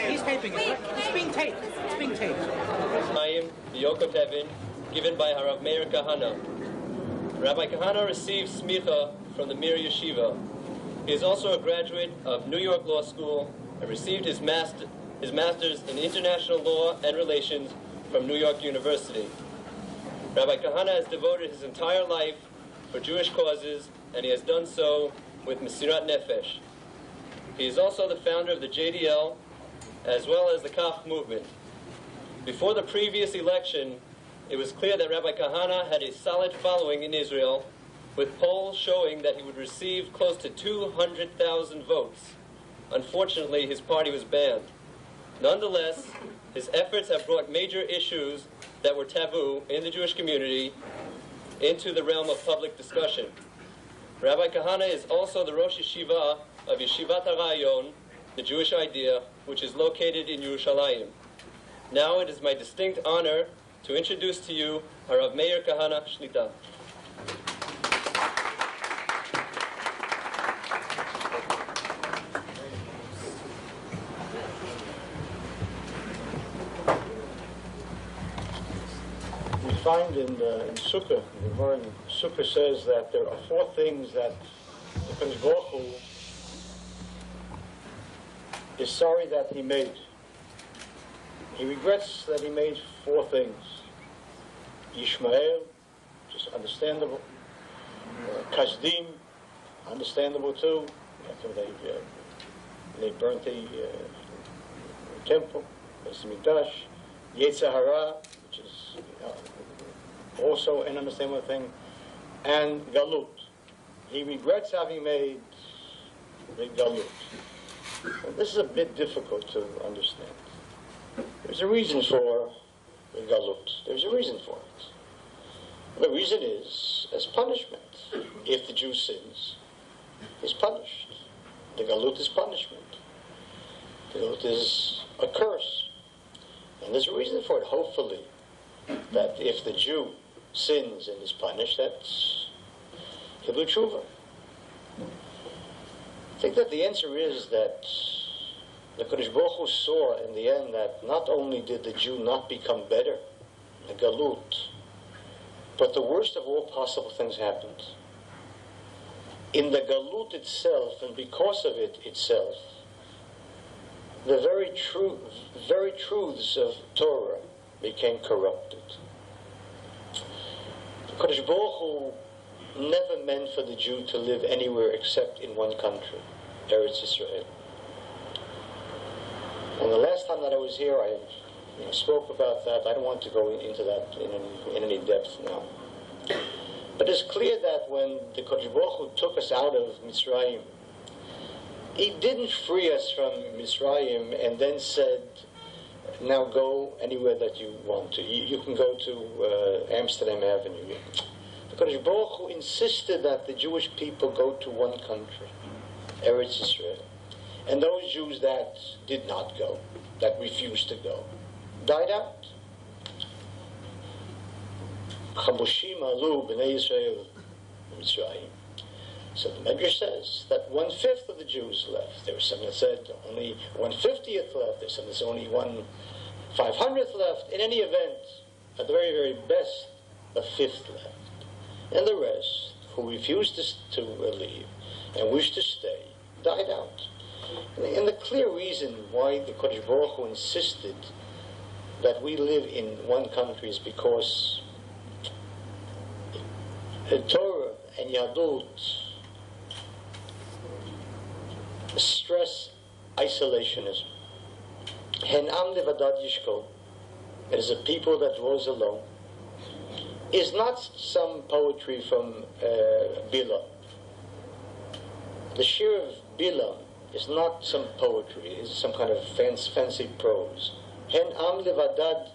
He's taping it. It's being taped. It's being taped. The Yoke of Heaven, given by Rav Meir Kahane. Rabbi Kahane received smicha from the Meir Yeshiva. He is also a graduate of New York Law School and received his master's in international law and relations from New York University. Rabbi Kahane has devoted his entire life for Jewish causes, and he has done so with Mesirat Nefesh. He is also the founder of the JDL, as well as the Kach movement. Before the previous election, it was clear that Rabbi Kahane had a solid following in Israel, with polls showing that he would receive close to 200,000 votes. Unfortunately, his party was banned. Nonetheless, his efforts have brought major issues that were taboo in the Jewish community into the realm of public discussion. Rabbi Kahane is also the Rosh Yeshiva of Yeshivat HaRayon, the Jewish Idea, which is located in Yerushalayim. Now it is my distinct honor to introduce to you Rav Meir Kahane Shlita. We find in Sukkah, the Gemara in Sukkah says that there are 4 things that the Kadosh Baruch Hu is sorry that he made. He regrets that he made 4 things. Yishmael, which is understandable. Kasdim, understandable too. After they burnt the temple, the Mikdash. Yetzer Hara, which is also an understandable thing. And Galut. He regrets having made the Galut. And this is a bit difficult to understand. There's a reason for the Galut. There's a reason for it. The reason is as punishment. If the Jew sins, he's punished. The Galut is punishment. The Galut is a curse. And there's a reason for it, hopefully, that if the Jew sins and is punished, that's he'll do tshuva. I think that the answer is that the Kadosh Baruch Hu saw in the end that not only did the Jew not become better, the Galut, but the worst of all possible things happened. In the Galut itself, and because of it itself, the very truths of Torah became corrupted. The Kadosh Baruch Hu never meant for the Jew to live anywhere except in one country, Eretz Israel. And the last time that I was here, I spoke about that. I don't want to go into that in any depth now. But it's clear that when the Kadosh Baruch Hu took us out of Mitzrayim, He didn't free us from Mitzrayim and then said, now go anywhere that you want to. You can go to Amsterdam Avenue. The Kadosh Baruch Hu insisted that the Jewish people go to one country, Eretz Israel. And those Jews that did not go, that refused to go, died out. Chamushim alu b'nei Yisrael Mitzrayim. So the Medrash says that 1/5 of the Jews left. There were some that said only 1/50th left. There's some that said only 1/500th left. In any event, at the very, very best, a 1/5 left. And the rest, who refused to leave and wished to stay, died out. And the clear reason why the Kodesh Baruch Hu insisted that we live in one country is because the Torah and Yadut stress isolationism. Hen am levadad yishkol, it is a people that dwells alone, is not some poetry from Bilam. The shir of Bilam is not some poetry, it's some kind of fancy prose. Hen am levadad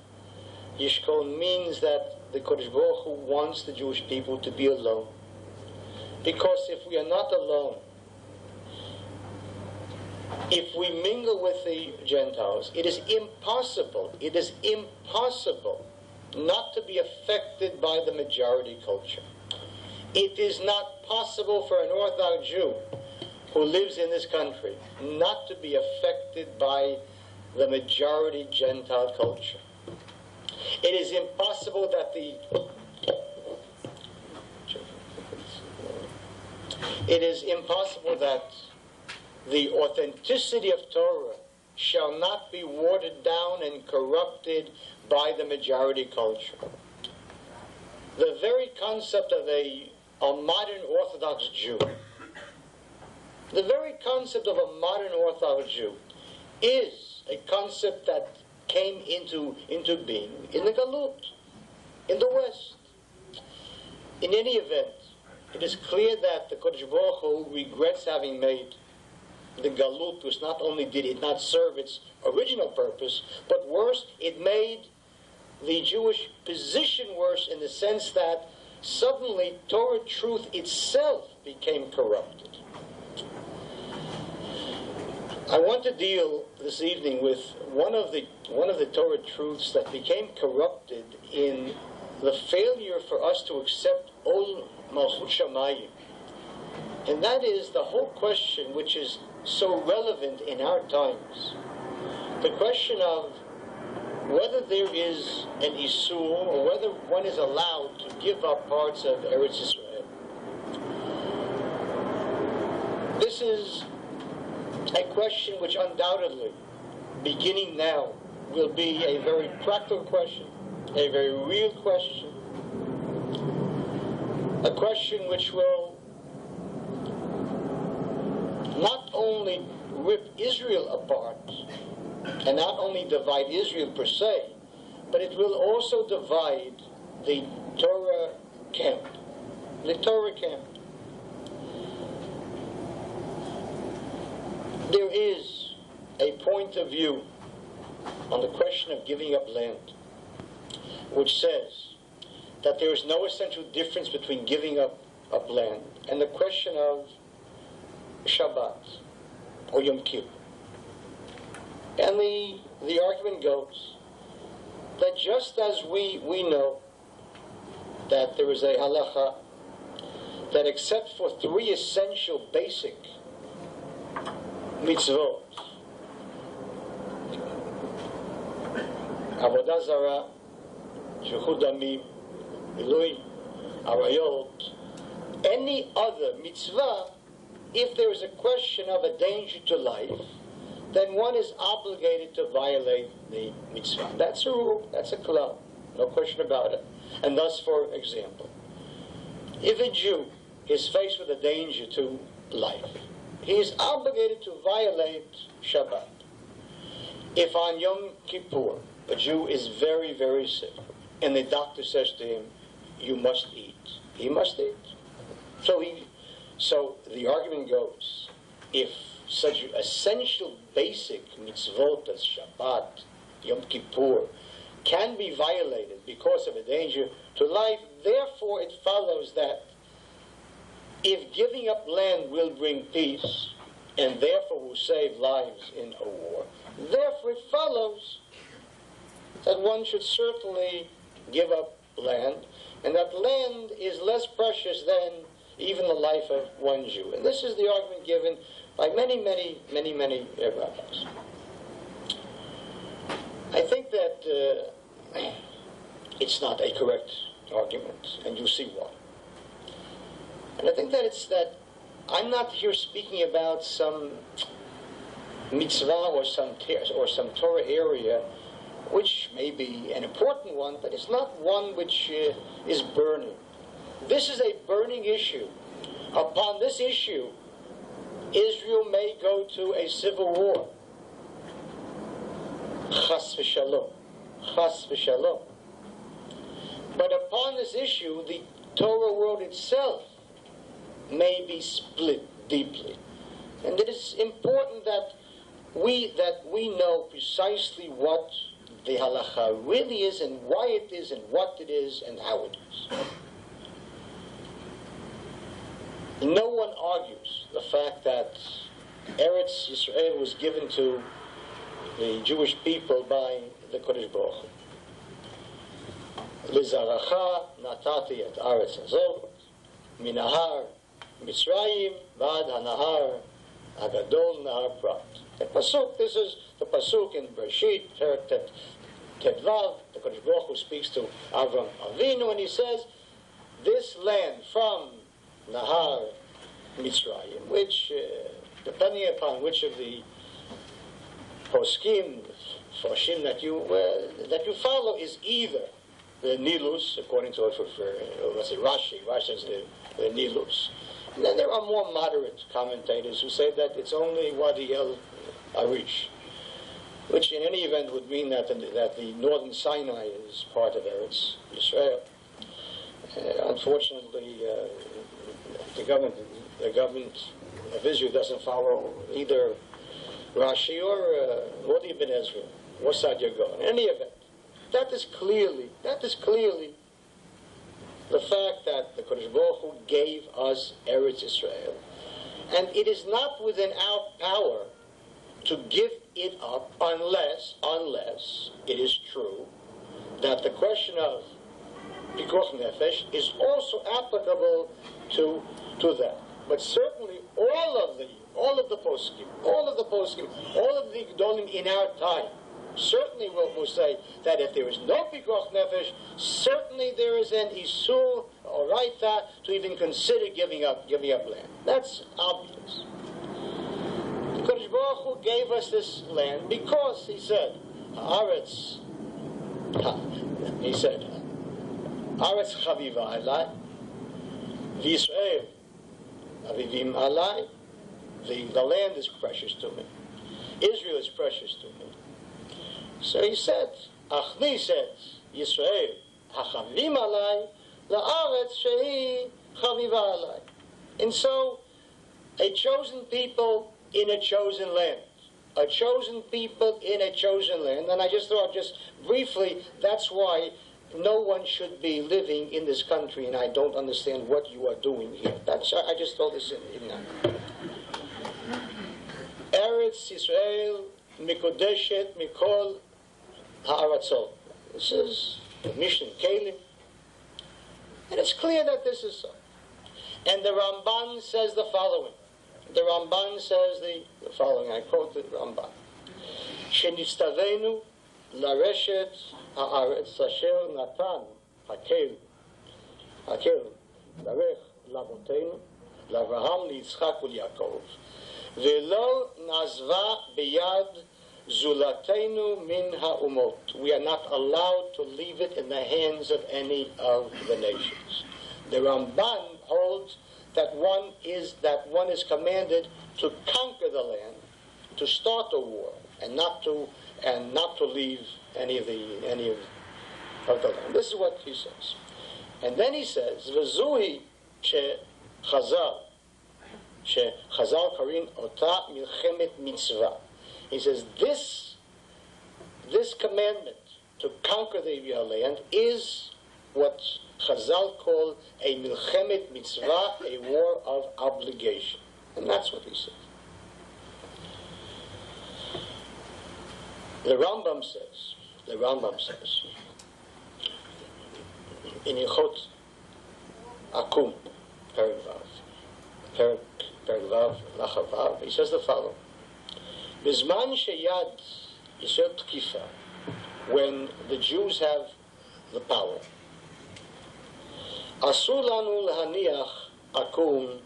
yishkol means that the Kodesh Baruch Hu wants the Jewish people to be alone. Because if we are not alone, if we mingle with the Gentiles, it is impossible not to be affected by the majority culture. It is not possible for an Orthodox Jew who lives in this country not to be affected by the majority Gentile culture. It is impossible that the authenticity of Torah shall not be watered down and corrupted by the majority culture. The very concept of a modern Orthodox Jew, the very concept of a modern Orthodox Jew is a concept that came into being in the Galut, in the West. In any event, it is clear that the Kodesh Baruch Hu regrets having made the Galut, which not only did it not serve its original purpose, but worse, it made the Jewish position worse in the sense that suddenly Torah truth itself became corrupted. I want to deal this evening with one of the Torah truths that became corrupted in the failure for us to accept Ol Malchut Shamayim. And that is the whole question which is so relevant in our times. The question of whether there is an Isur or whether one is allowed to give up parts of Eretz Israel. This is a question which undoubtedly, beginning now, will be a very practical question, a very real question, a question which will not only rip Israel apart and not only divide Israel per se, but it will also divide the Torah camp. The Torah camp. There is a point of view on the question of giving up land which says that there is no essential difference between giving up land and the question of Shabbat or Yom Kippur. And the argument goes that just as we know that there is a halacha that except for three essential basic mitzvot, Avodah Zarah, Shechut Damim, Ilui, Arayot, any other mitzvah, if there is a question of a danger to life, then one is obligated to violate the mitzvah. That's a rule, that's a klal, no question about it. And thus, for example, if a Jew is faced with a danger to life, he is obligated to violate Shabbat. If on Yom Kippur a Jew is very, very sick, and the doctor says to him, you must eat, he must eat. So the argument goes, if such essential basic mitzvot as Shabbat, Yom Kippur, can be violated because of a danger to life, therefore it follows that if giving up land will bring peace, and therefore will save lives in a war, therefore it follows that one should certainly give up land, and that land is less precious than even the life of one Jew. And this is the argument given by many rabbis. I think that it's not a correct argument, and you'll see why. And I think that it's that I'm not here speaking about some mitzvah or some Torah area which may be an important one, but it's not one which is burning. This is a burning issue. Upon this issue, Israel may go to a civil war. Chas v'shalom. Chas v'shalom. But upon this issue, the Torah world itself may be split deeply. And it is important that we know precisely what the halacha really is and why it is and what it is and how it is. No one argues the fact that Eretz Yisrael was given to the Jewish people by the Kodesh Baruch Hu. Lizaracha natati et Aretz hazot minahar Mitzrayim vad hanahar agadol nahar Prat. The pasuk. This is the pasuk in Bereshit, Perek Tetvav. The Kodesh Baruch Hu speaks to Avram Avinu, and he says, "This land from Nahar Mitzrayim," which, depending upon which of the poskim, farshim that you follow, is either the Nilus, according to let's say Rashi. Rashi says the Nilus. And then there are more moderate commentators who say that it's only Wadi El Arish, which in any event would mean that the northern Sinai is part of Eretz Yisrael. Unfortunately, the government of Israel doesn't follow either Rashi or the Ibn Ezra, what side you're going. In any event, that is clearly the fact that the Kodesh Baruch Hu gave us Eretz Yisrael, and it is not within our power to give it up unless it is true that the question of Pikuach Nefesh is also applicable to that. But certainly all of the poskim, all of the Gedolim in our time, certainly will say that if there is no Pikuach Nefesh, certainly there is an Isur or Raita to even consider giving up land. That's obvious. The Kodesh Baruch Hu gave us this land because he said, Haaretz Chaviva Alai, V'Yisrael Avivim Alai, the land is precious to me. Israel is precious to me. So he said, Achni says, Yisrael hachavim alai, la'aretz shehi chaviva alai. And so, a chosen people in a chosen land. A chosen people in a chosen land. And I just thought, just briefly, that's why no one should be living in this country, and I don't understand what you are doing here. I just told this in that. Eretz Yisrael mikodeshet mikol ha'aratzot. This is the Mishnah Kalim. And it's clear that this is so. And the Ramban says the following. The Ramban says the following. I quote the Ramban. Shenistavenu lareshet ha'aretz asher natan hakel larech lavotenu lavraham liyitzchak u'liakov ve'lo nazva beyad zulatenu min ha'umot. We are not allowed to leave it in the hands of any of the nations. The Ramban holds that one is commanded to conquer the land, to start a war, and not to leave any of the land. This is what he says. And then he says, "V'zuhi Chazal karin ota milchemet mitzvah." He says this commandment to conquer the land is what Chazal call a milchemet mitzvah, a war of obligation. And that's what he says. The Rambam says in Ilchot Akum, Perek Vav, Lachavav, he says the following. Bizman sheyad yisrael tkifa, when the Jews have the power, asur lanu lahaniach akum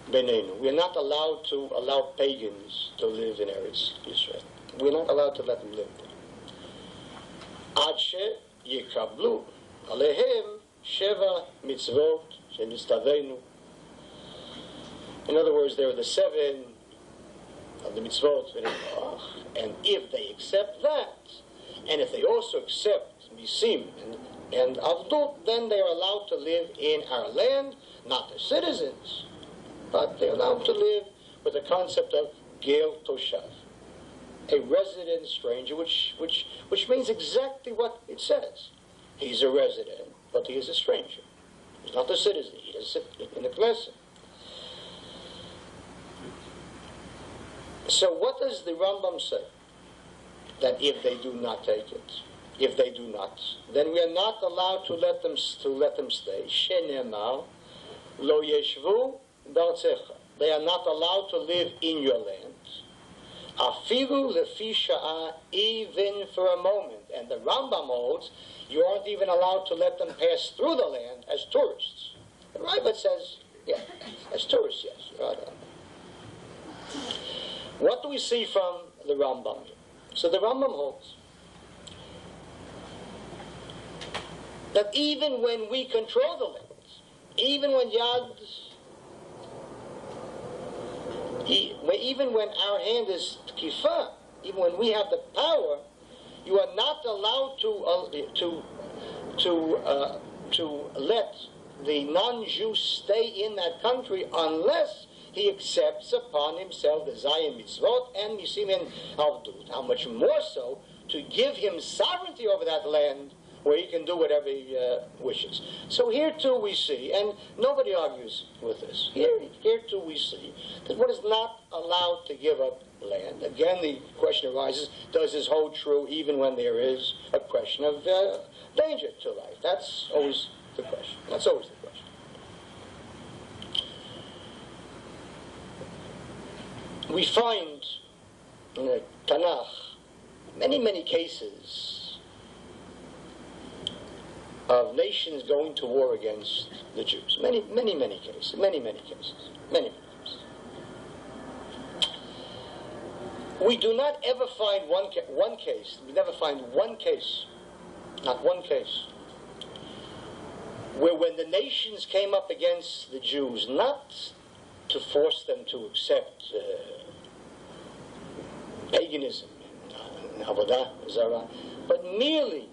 benenu. We are not allowed to allow pagans to live in Eretz Yisrael. We're not allowed to let them live there. Ad she yikablu alehem sheva mitzvot shenistavenu. In other words, there are the 7 of the mitzvot, and if they accept that, and if they also accept misim and avdut, then they are allowed to live in our land, not as citizens, but they allow him to live with the concept of Gel Toshav, a resident stranger, which means exactly what it says. He's a resident, but he is a stranger. He's not a citizen. He doesn't sit in the Knesset. So what does the Rambam say? That if they do not take it, if they do not, then we are not allowed to let them stay. Shenemar lo yeshvu b'artzecha. They are not allowed to live in your land. Afilu lefi sha'ah, even for a moment. And the Rambam holds you aren't even allowed to let them pass through the land as tourists. The Rabbi says, yeah, as tourists, yes. Right. What do we see from the Rambam? So the Rambam holds that even when we control the lands, even when even when our hand is kifa, even when we have the power, you are not allowed to let the non-Jew stay in that country unless he accepts upon himself the Zayim Mitzvot and Misimin Avdut. How much more so to give him sovereignty over that land where he can do whatever he wishes. So here too we see, and nobody argues with this, here too we see that one is not allowed to give up land. Again, the question arises, does this hold true even when there is a question of danger to life? That's always the question. That's always the question. We find in the Tanakh many, many cases of nations going to war against the Jews. Many, many, many cases. Many, many cases. Many, many cases. We do not ever find one case. We never find one case, not one case, where when the nations came up against the Jews, not to force them to accept paganism and Avodah Zarah, but merely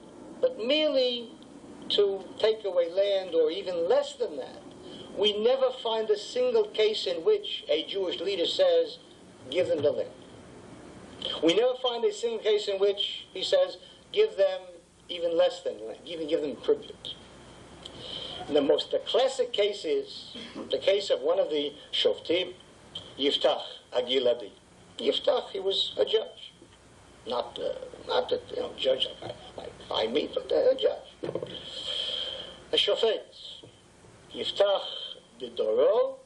to take away land, or even less than that. We never find a single case in which a Jewish leader says, give them the land. We never find a single case in which he says, give them even less than land, even give them privilege. And the classic case is the case of one of the Shoftim, Yiftach Agiladi. Yiftach, he was a judge, not a judge like me, but a judge, a Shofet. Yiftach bidoro,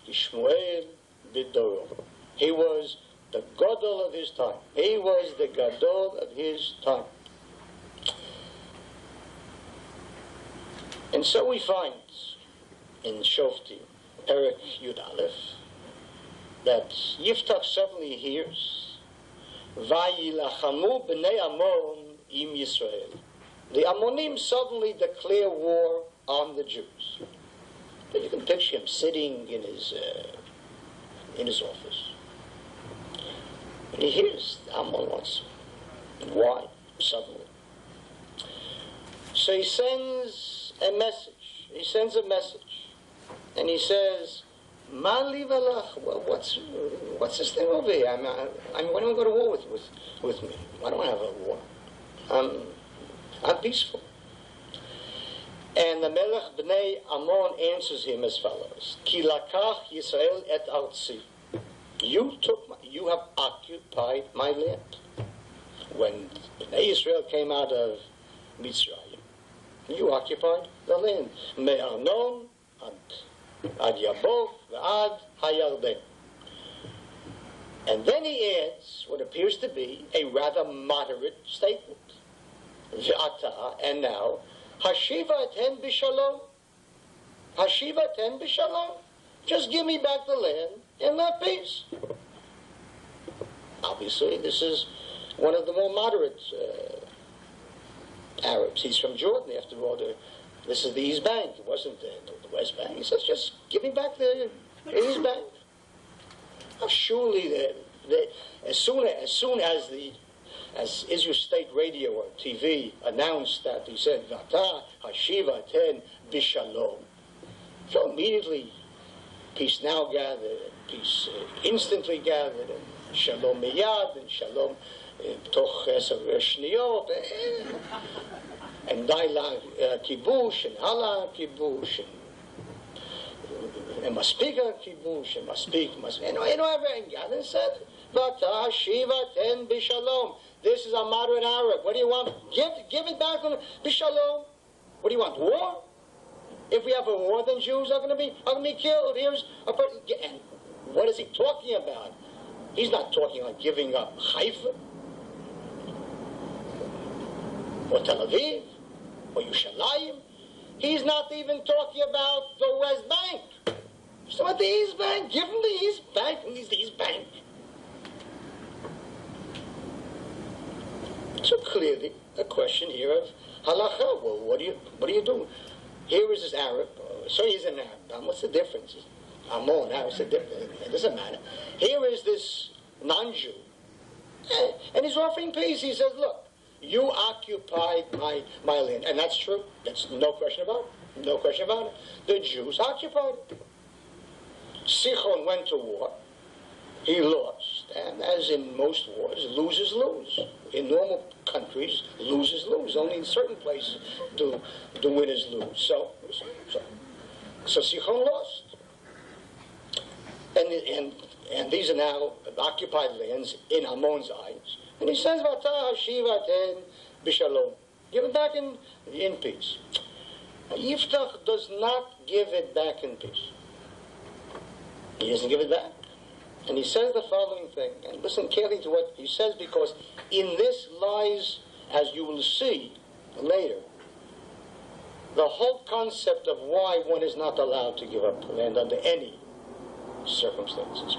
Yishmuel bidoro. He was the Gadol of his time. He was the Gadol of his time. And so we find in Shoftim, Perek Yud Aleph, that Yiftach suddenly hears, Vayilachamu b'nei Ammon im Yisrael. The Ammonim suddenly declare war on the Jews. But you can picture him sitting in his office. And he hears the Ammon wants him. Why? Suddenly. So he sends a message. And he says, Mali valach. Well, what's this thing over here? Why don't I go to war with me? Why don't I have a war? I'm peaceful. And the Melech Bnei Ammon answers him as follows: Ki lakach Yisrael et artzi. You have occupied my land. When Bnei Israel came out of Mitzrayim, you occupied the land. Me'arnon ad Yabok v'ad Hayarden. And then he adds what appears to be a rather moderate statement. V'ata, and now, Hashiva eten b'shalom. Hashiva eten b'shalom. Just give me back the land and let peace. Obviously, this is one of the more moderate Arabs. He's from Jordan, after all. This is the East Bank. It wasn't the West Bank. He says, just give me back the East Bank. Now, surely, as soon as Israel State Radio or TV announced that, he said, Vata Hashiva ten Bishalom. So immediately, peace now gathered, and peace instantly gathered, and shalom miyad, and shalom toch 10 shniyot, and daila kibush, and hala kibush, and maspika kibush, and and God said, Vata shivaten bishalom. This is a modern Arab. What do you want? Give it back on bishalom. What do you want? War? If we have a war, then Jews are going to be killed. And what is he talking about? He's not talking about giving up Haifa or Tel Aviv or Yerushalayim. He's not even talking about the West Bank. He's talking about the East Bank. Give him the East Bank, and he's the East Bank. So clearly, a question here of halacha. Well, what do you do? Here is this Arab. So he's an Arab. What's the difference? Ammon, what's the difference? It doesn't matter. Here is this non-Jew, and he's offering peace. He says, "Look, you occupied my land," and that's true. That's no question about it. No question about it. The Jews occupied it. Sichon went to war. He lost, and as in most wars, losers lose. In normal countries, losers lose. Only in certain places do winners lose. So Sichon lost, and these are now occupied lands in Ammon's eyes. And he says, "Vata hashivaten bishalom." Give it back in peace. Yiftach does not give it back in peace. He doesn't give it back. And he says the following thing, and listen carefully to what he says, because in this lies, as you will see later, the whole concept of why one is not allowed to give up land under any circumstances.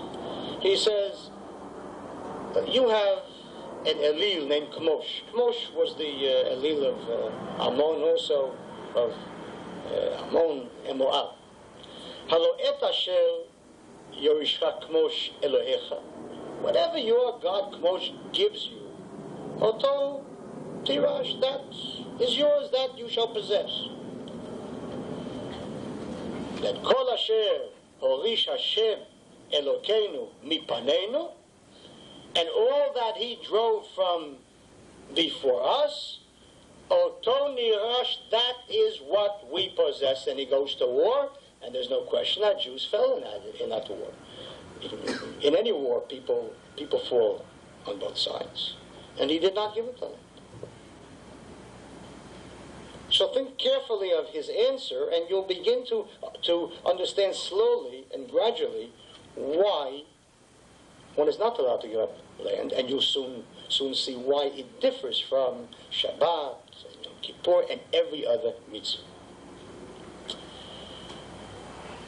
He says, you have an Elil named Kmosh. Kmosh was the Elil of Ammon, also of Ammon and Moab. Halo et asher Yorishcha Kmosh Elohecha. Whatever your God Kmosh gives you, Oto Tirash, that is yours, that you shall possess. That Kol Asher Horish Hashem Elokeinu Mipanenu, and all that he drove from before us, Oto Nirash, that is what we possess. And he goes to war. And there's no question that Jews fell in that war. In any war, people fall on both sides. And he did not give it to them. So think carefully of his answer, and you'll begin to understand slowly and gradually why one is not allowed to give up land, and you'll soon see why it differs from Shabbat, Yom Kippur, and every other mitzvah.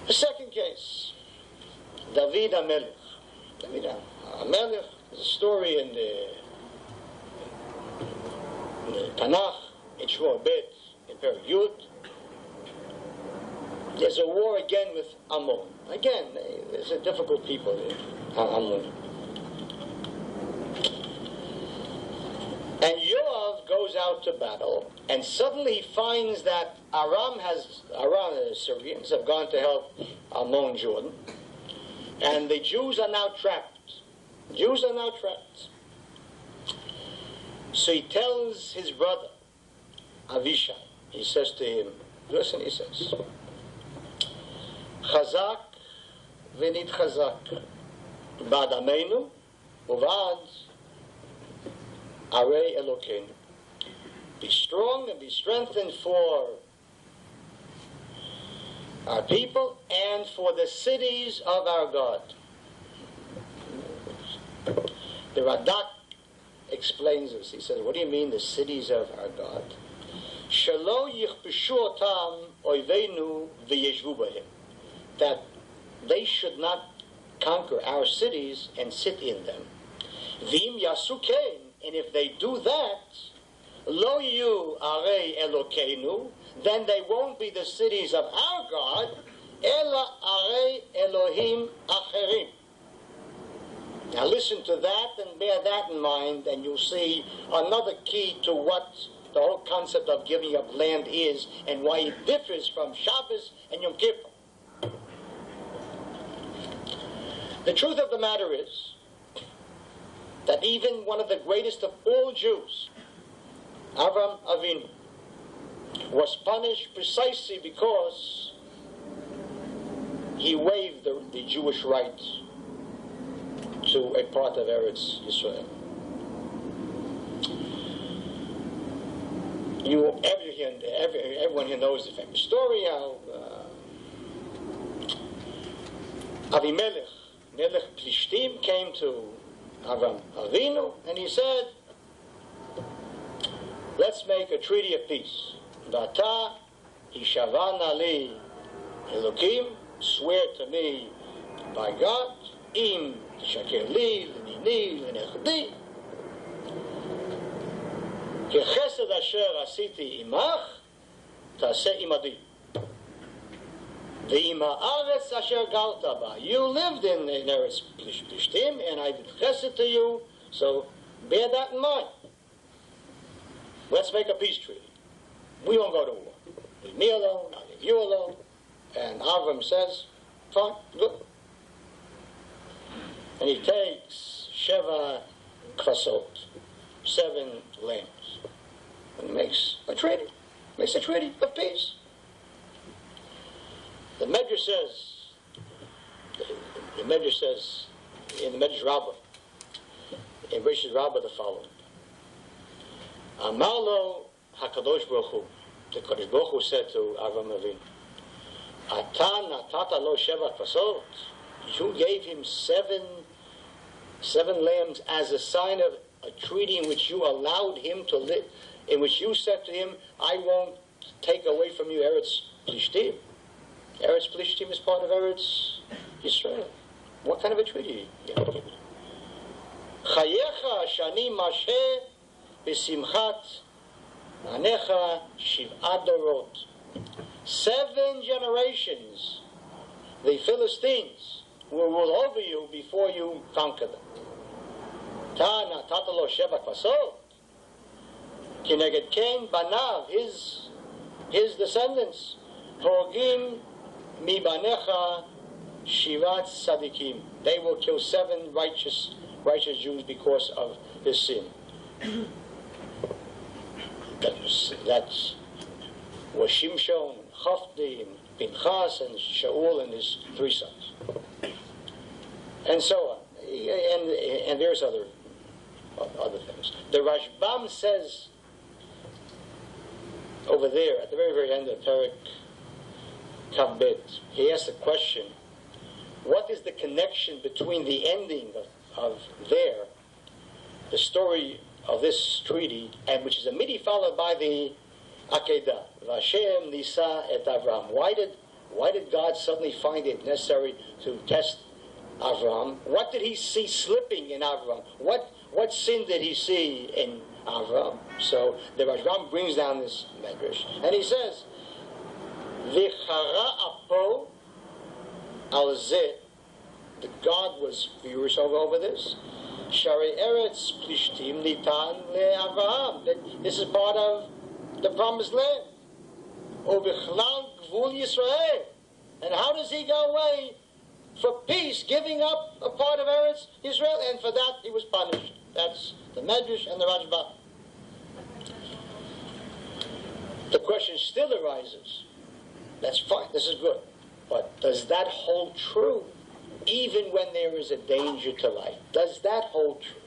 The second case, David HaMelech. David HaMelech is a story in the Tanakh, in Shmuel Bet, in Perek Yud. There's a war again with Ammon. Again, there's a difficult people there, Ammon. And Yoav goes out to battle, and suddenly he finds that Aram, the Syrians, have gone to help Ammon Jordan, and the Jews are now trapped. So he tells his brother, Avishai, he says to him, listen, he says, Chazak v'nit chazak, ba'ad ameinu, u'ba'ad arei Elokeinu. Be strong and be strengthened for our people and for the cities of our God. The Radak explains this. He says, what do you mean the cities of our God? Shelo yichbeshu otam oiveinu v'yeshvu b'hem. That they should not conquer our cities and sit in them. V'im yasu kein, and if they do that, lo yu arei Elokeinu, then they won't be the cities of our God, ela arei Elohim acherim. Now listen to that and bear that in mind, and you'll see another key to what the whole concept of giving up land is and why it differs from Shabbos and Yom Kippur. The truth of the matter is that even one of the greatest of all Jews, Avraham Avinu, was punished precisely because he waived the Jewish right to a part of Eretz Yisrael. Everyone here knows the famous story how Avimelech, Melech Plishtim, came to Avraham Avinu and he said, let's make a treaty of peace. Vata hishavana li Elokim, swear to me by God, im tishaker li lenini lenechdi, kechesed asher asiti imach, taseh imadi. Ve'im ha'aretz asher galta ba. You lived in Eretz Plishtim, and I did chesed to you, so bear that in mind. Let's make a peace treaty. We won't go to war. Leave me alone, I'll leave you alone. And Avram says, fine, good. And he takes Sheva Kvasot, 7 lambs, and makes a treaty of peace. The Medrash says, in the Medrash Rabbi, in Rishis Rabbah, the following. Amarlo HaKadosh Baruch Hu, the Kadosh Baruch Hu said to Avraham Avinu, Ata natata lo sheva kvasot. You gave him seven lambs as a sign of a treaty in which you allowed him to live, in which you said to him, I won't take away from you Eretz Plishtim. Eretz Plishtim is part of Eretz Yisrael. What kind of a treaty you have given? Chayecha shani mashe b'simchat anecha shiv'at dorot. 7 generations the Philistines will rule over you before you conquer them. Ta natata lo sheva kvasot kineged ken banav, his descendants, horgim mi banecha shivat tzadikim. They will kill 7 righteous Jews because of his sin. That was Shimshon, Chafdi, and Pinchas, and Shaul and his 3 sons, and so on. And there's other things. The Rashbam says over there at the very, very end of Perek Kabbet, he asks the question: what is the connection between the ending of the story of this treaty, and which is immediately followed by the Akedah, Vashem Nisa et Avraham? Why did God suddenly find it necessary to test Avraham? What did he see slipping in Avraham? What sin did he see in Avraham? So the Rashbam brings down this medrash, and he says, V'chara apo al zeh, that God was furious over this. Shari Eretz Plishtim Nitan le'Avraham, that this is part of the promised land. Ubichlal Gvul Yisrael. And how does he go away for peace, giving up a part of Eretz Yisrael? And for that he was punished. That's the Medrash and the Rashbam. The question still arises. That's fine, this is good. But does that hold true even when there is a danger to life? Does that hold true?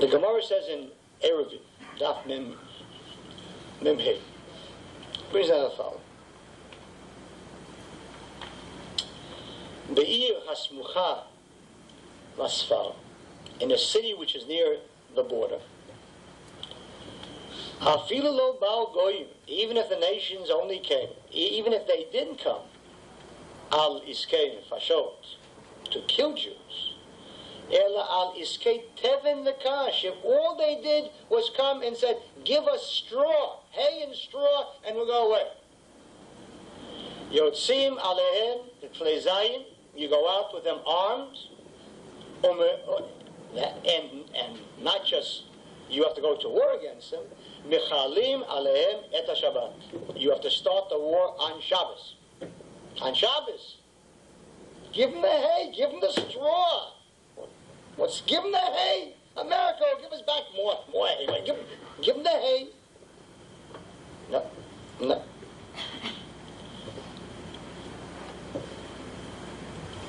The Gemara says in Eruvin, Daf Mem He, brings down the following. Be'ir hasmucha lasfar, in a city which is near the border. Afilu lo ba'al goyim, even if the nations only came, even if they didn't come, al iskei nefashot, to kill Jews, ela al iskei teven nekash, if all they did was come and said, give us straw, hay and straw, and we'll go away. Yotzim alehem, the tlezayin, you go out with them armed, and not just you have to go to war against them. Mechalim alehem et Shabbat. You have to start the war on Shabbos. on Shabbos. Give them the hay, give them the straw. Give them the hay. America will give us back more hay. Give them the hay. No.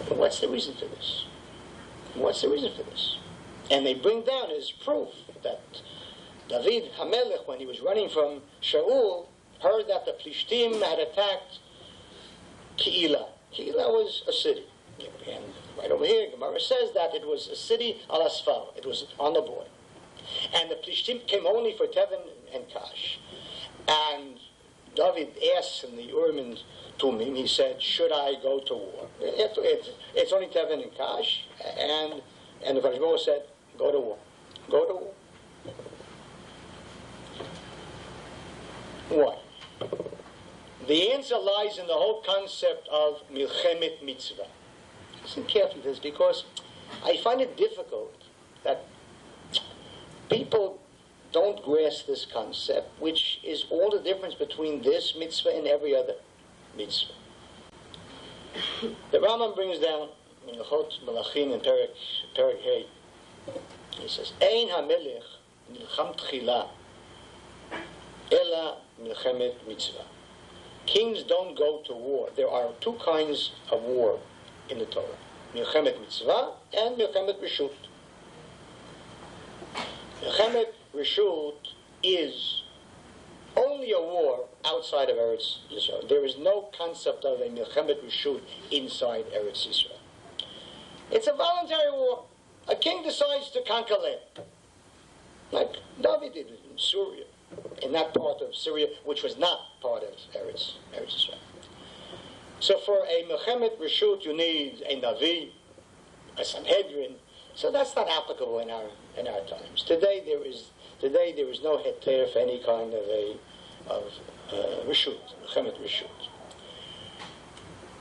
What's the reason for this? And they bring down as proof that David HaMelech, when he was running from Shaul, heard that the Plishtim had attacked Keilah. Keilah was a city. And right over here, Gemara says that it was a city al asfar. It was on the border. And the Plishtim came only for Tevin and Kash. And David asked in the Urim and Tumim, he said, should I go to war? It's only Tevin and Kash. And the Vajmo said, go to war. Go to war. Why? The answer lies in the whole concept of Milchemet Mitzvah. Listen carefully to this, because I find it difficult that people don't grasp this concept, which is all the difference between this mitzvah and every other mitzvah. The Rambam brings down in the Chot Melachim in Perek Hey, he says, Ein HaMelech Milcham Tchila Ela Milchemet Mitzvah. Kings don't go to war. There are two kinds of war in the Torah. Milchemet Mitzvah and Milchemet Rishut. Milchemet Rishut is only a war outside of Eretz Yisrael. There is no concept of a Milchemet Rishut inside Eretz Yisrael. It's a voluntary war. A king decides to conquer land, like David did in Syria, in that part of Syria which was not part of Eretz Yisrael. So for a Milchemet Rishut, you need a Navi, a Sanhedrin. So that's not applicable in our times. Today there is no heter for any kind of Rishut, Milchemet Rishut.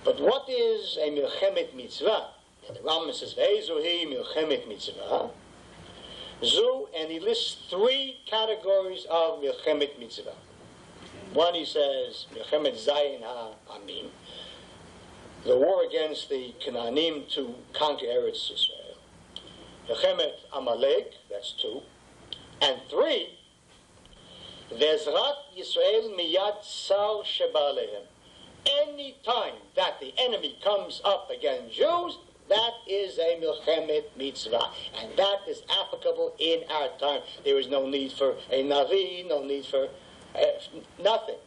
But what is a Milchemet Mitzvah? And the Rambam says, Ve'ezuhi Milchemet Mitzvah. Zu, and he lists three categories of Milchemet Mitzvah. One, he says, Milchemet Zayin HaAmim, the war against the Canaanim to conquer Eretz Yisrael. Milchemet Amalek, that's two. And three, Vezrat Yisrael Miyad Sar Sheba Alehem. Any time that the enemy comes up against Jews, that is a Milchemet Mitzvah. And that is applicable in our time. There is no need for a Navi, no need for nothing.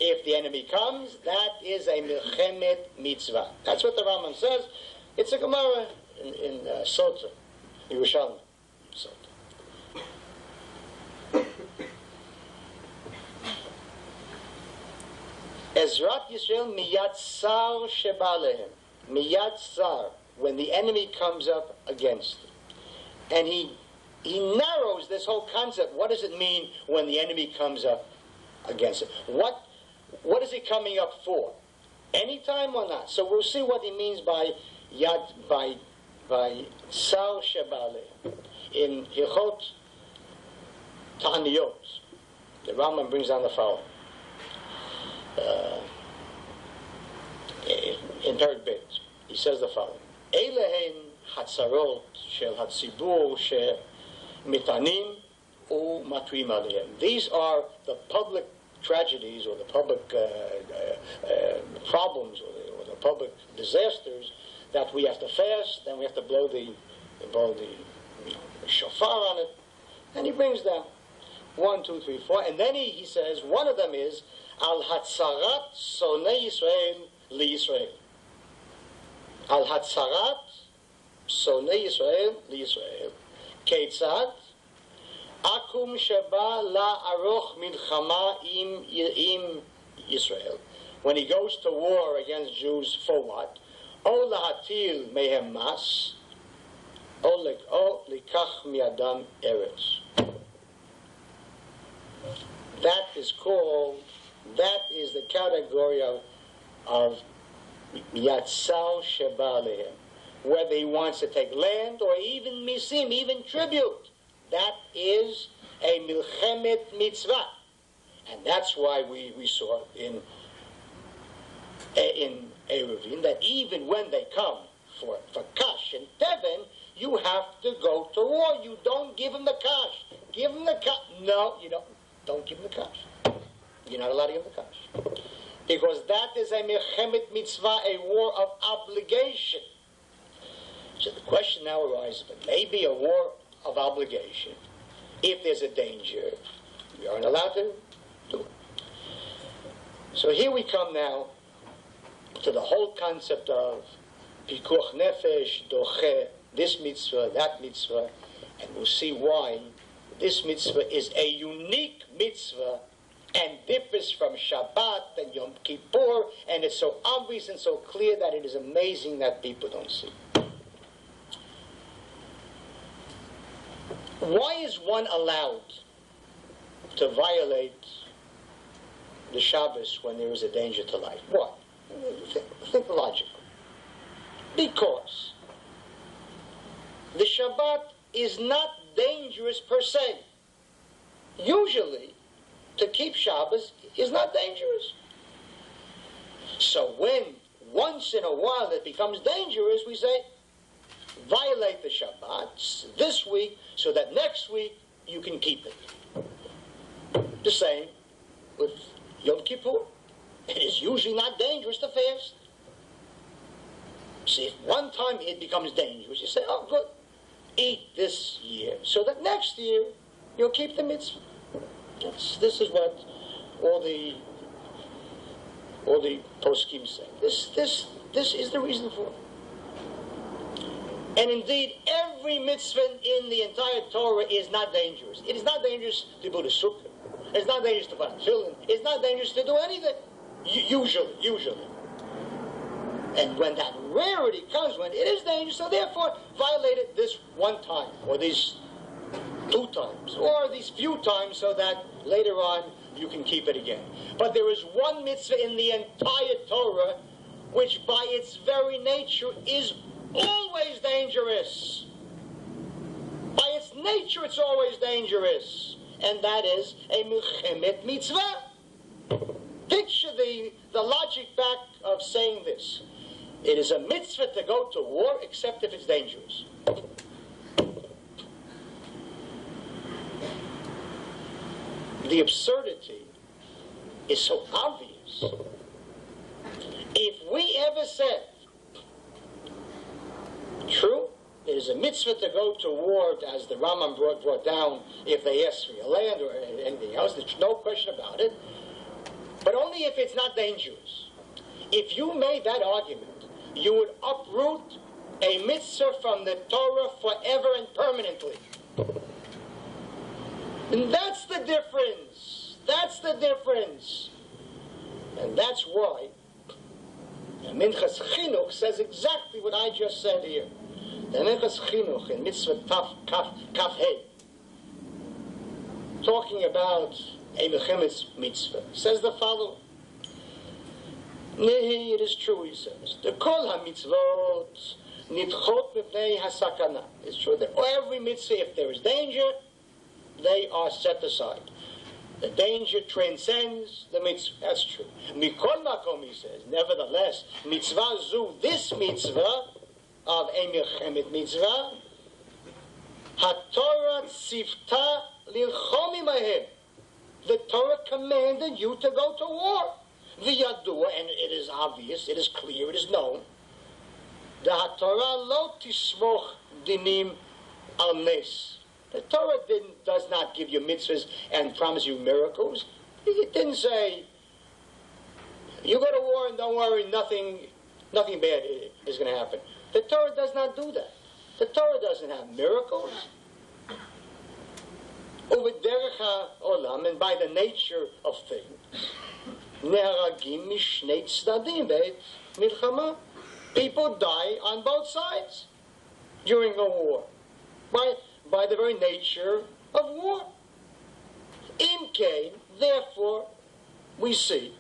If the enemy comes, that is a Milchemet Mitzvah. That's what the Rambam says. It's a Gemara in Sota, Yerushalmi, Sota. Ezrat Yisrael miyad sar sheba alehem. Miyad sar, when the enemy comes up against it. And he narrows this whole concept. What does it mean when the enemy comes up against it? What is he coming up for? Anytime or not? So we'll see what he means by yad, by sar sheba alehem. In Hilchot Ta'aniyot, the Rambam brings down the following. In Perek Bet, he says the following: Eilehen hatzarot shel hatzibur shemitanim u'matrim alehem. These are the public tragedies or the public problems or the public disasters that we have to fast, then we have to blow the shofar on it, and he brings down 1, 2, 3, 4, and then he says one of them is Al Hatzarat Sonei Yisrael Li Yisrael. Al Hatzarat Sonei Yisrael Li Yisrael. Keitzad Akum Sheba La Aroch Milchama Im Yisrael. When he goes to war against Jews, for what? O Lahatil Mehem Mas, O Likach Miadam Eretz. That is the category of Yatsal Sheba Alehem, whether he wants to take land or even misim, even tribute. That is a Milchemet Mitzvah. And that's why we saw in in Eruvin, that even when they come for Kash and Tevin, you have to go to war. You don't give them the Kash. Give them the Kash. No, you don't. Don't give them the Kash. You're not allowed to give them the Kash. Because that is a Mechemet Mitzvah, a war of obligation. So the question now arises, but maybe a war of obligation, if there's a danger, we aren't allowed to do it. So here we come now to the whole concept of Pikuach Nefesh, Doche, this mitzvah, that mitzvah, and we'll see why this mitzvah is a unique mitzvah and differs from Shabbat and Yom Kippur, and it's so obvious and so clear that it is amazing that people don't see. Why is one allowed to violate the Shabbos when there is a danger to life? Why? Think logically. Because the Shabbat is not dangerous per se. Usually, to keep Shabbos is not dangerous. So when once in a while it becomes dangerous, we say, violate the Shabbat this week so that next week you can keep it. The same with Yom Kippur. It is usually not dangerous to fast. See, if one time it becomes dangerous, you say, oh good, eat this year so that next year you'll keep the mitzvah. This is what all the poskim say. This is the reason for it. And indeed, every mitzvah in the entire Torah is not dangerous. It is not dangerous to build a sukkah. It's not dangerous to put on tefillin. It's not dangerous to do anything. Usually. And when that rarity comes, when it is dangerous, so therefore violate it this one time, or these 2 times, or these few times, so that later on you can keep it again. But there is one mitzvah in the entire Torah which by its very nature is always dangerous. By its nature it's always dangerous. And that is a Mechemet Mitzvah. Picture the logic back of saying this. It is a mitzvah to go to war except if it's dangerous. The absurdity is so obvious. If we ever said, true, it is a mitzvah to go to war, as the Rambam brought down, if they ask for your land or anything else, there's no question about it, but only if it's not dangerous. If you made that argument, you would uproot a mitzvah from the Torah forever and permanently. And that's the difference. That's the difference. And that's why the Minchas Chinuch says exactly what I just said here. The Minchas Chinuch in Mitzvah Kaf Hey, talking about a Mechemet Mitzvah, says the following. Nehi, it is true, he says. The Kol HaMitzvot Nidchot Mipnei HaSakana. It's true that every mitzvah, if there is danger, they are set aside. The danger transcends the mitzvah. That's true. Mikol Makom, he says. Nevertheless, mitzvah zu, this mitzvah of a Mechemet mitzvah, HaTorah tzivta lilchom imahem. The Torah commanded you to go to war. V'yadua, and it is obvious, it is clear, it is known. The HaTorah lo tismoch dinim al nes. The Torah does not give you mitzvahs and promise you miracles. It didn't say, you go to war and don't worry, nothing bad is going to happen. The Torah does not do that. The Torah doesn't have miracles. U'v'derech ha'olam, and by the nature of things, ne'haragim mishnei tzdadim beit milchama. People die on both sides during a war. By the very nature of war. In Cain, therefore, we see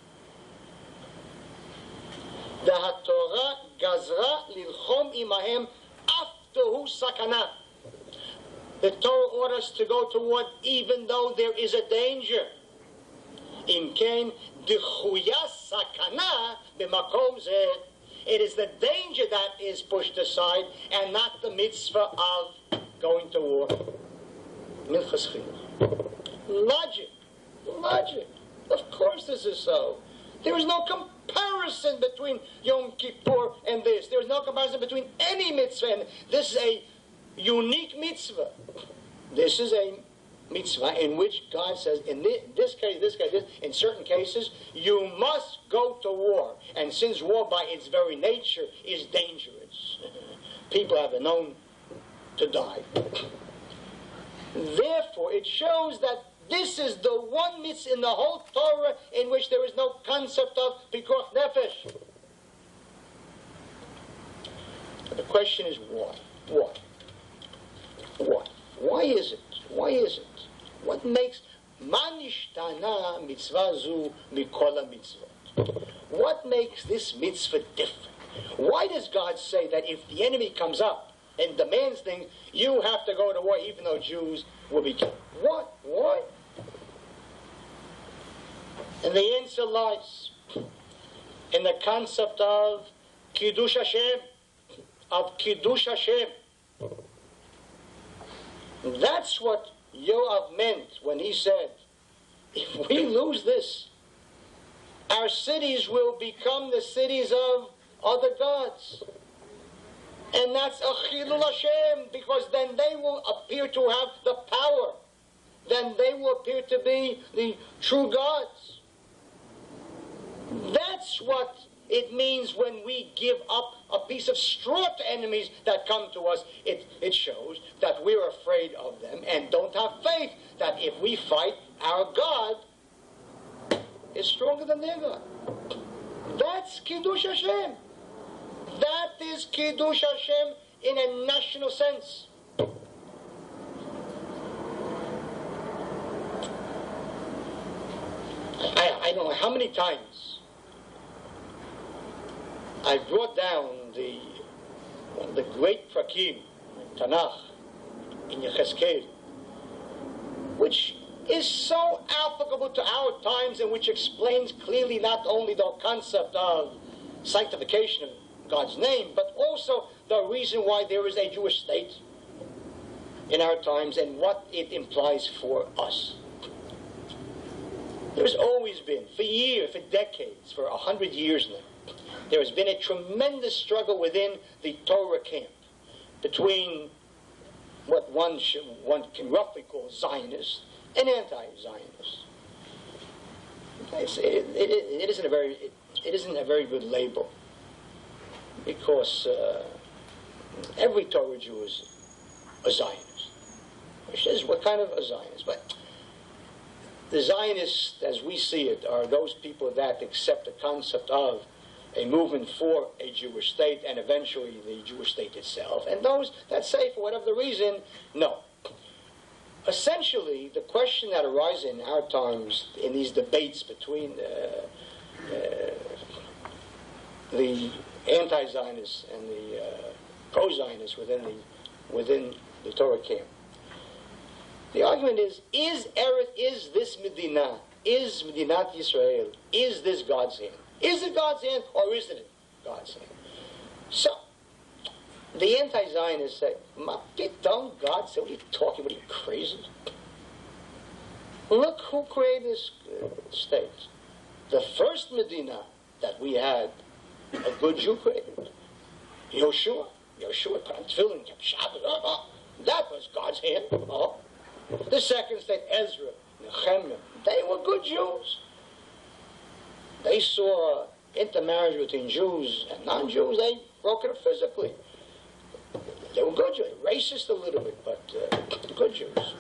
the HaTorah gazra lilchom imahem aftehu sakana. The Torah orders to go to war even though there is a danger. In Cain, dichuya sakana b'makom zeh, it is the danger that is pushed aside, and not the mitzvah of going to war. Minchas chinuch. Logic. Of course this is so. There is no comparison between Yom Kippur and this. There is no comparison between any mitzvah and this is a unique mitzvah. This is a mitzvah in which God says, in this case, in certain cases, you must go to war. And since war by its very nature is dangerous, people have been known to die. Therefore, it shows that this is the one mitzvah in the whole Torah in which there is no concept of pikuach nefesh. The question is why? Why is it? What makes manishtana mitzvah zu mikol mitzvot? What makes this mitzvah different? Why does God say that if the enemy comes up and demands things, you have to go to war even though Jews will be killed? What? Why? And the answer lies in the concept of Kiddush Hashem. That's what Yoav meant when he said, if we lose this, our cities will become the cities of other gods. And that's a Chilul Hashem, because then they will appear to have the power. Then they will appear to be the true gods. That's what it means when we give up a piece of straw to enemies that come to us. It shows that we're afraid of them and don't have faith that if we fight, our God is stronger than their God. That's Kiddush Hashem. That is Kiddush Hashem in a national sense. I don't know how many times I brought down the great prakim in Tanakh, in Yechezkel, which is so applicable to our times and which explains clearly not only the concept of sanctification of God's name, but also the reason why there is a Jewish state in our times and what it implies for us. There's always been, for years, for decades, for 100 years now, there has been a tremendous struggle within the Torah camp between what one can roughly call Zionists and anti-Zionists. It isn't a very good label, because every Torah Jew is a Zionist. Which is what kind of a Zionist? But the Zionists, as we see it, are those people that accept the concept of a movement for a Jewish state and eventually the Jewish state itself, and those that say, for whatever the reason, no. Essentially, the question that arises in our times in these debates between the anti-Zionists and the pro-Zionists within the Torah camp, the argument is this Medina, is Medinat Yisrael, is this God's hand? Is it God's hand or isn't it God's hand? So, the anti-Zionists say, don't God say, what are you talking, what are you crazy? Look who created this state. The first Medina that we had, a good Jew created. Yoshua put on tefillin, kept Shabbat. That was God's hand. Oh. The second state, Ezra, Nehemiah, they were good Jews. They saw intermarriage between Jews and non-Jews. They broke it physically. They were good Jews. Racist a little bit, but good Jews.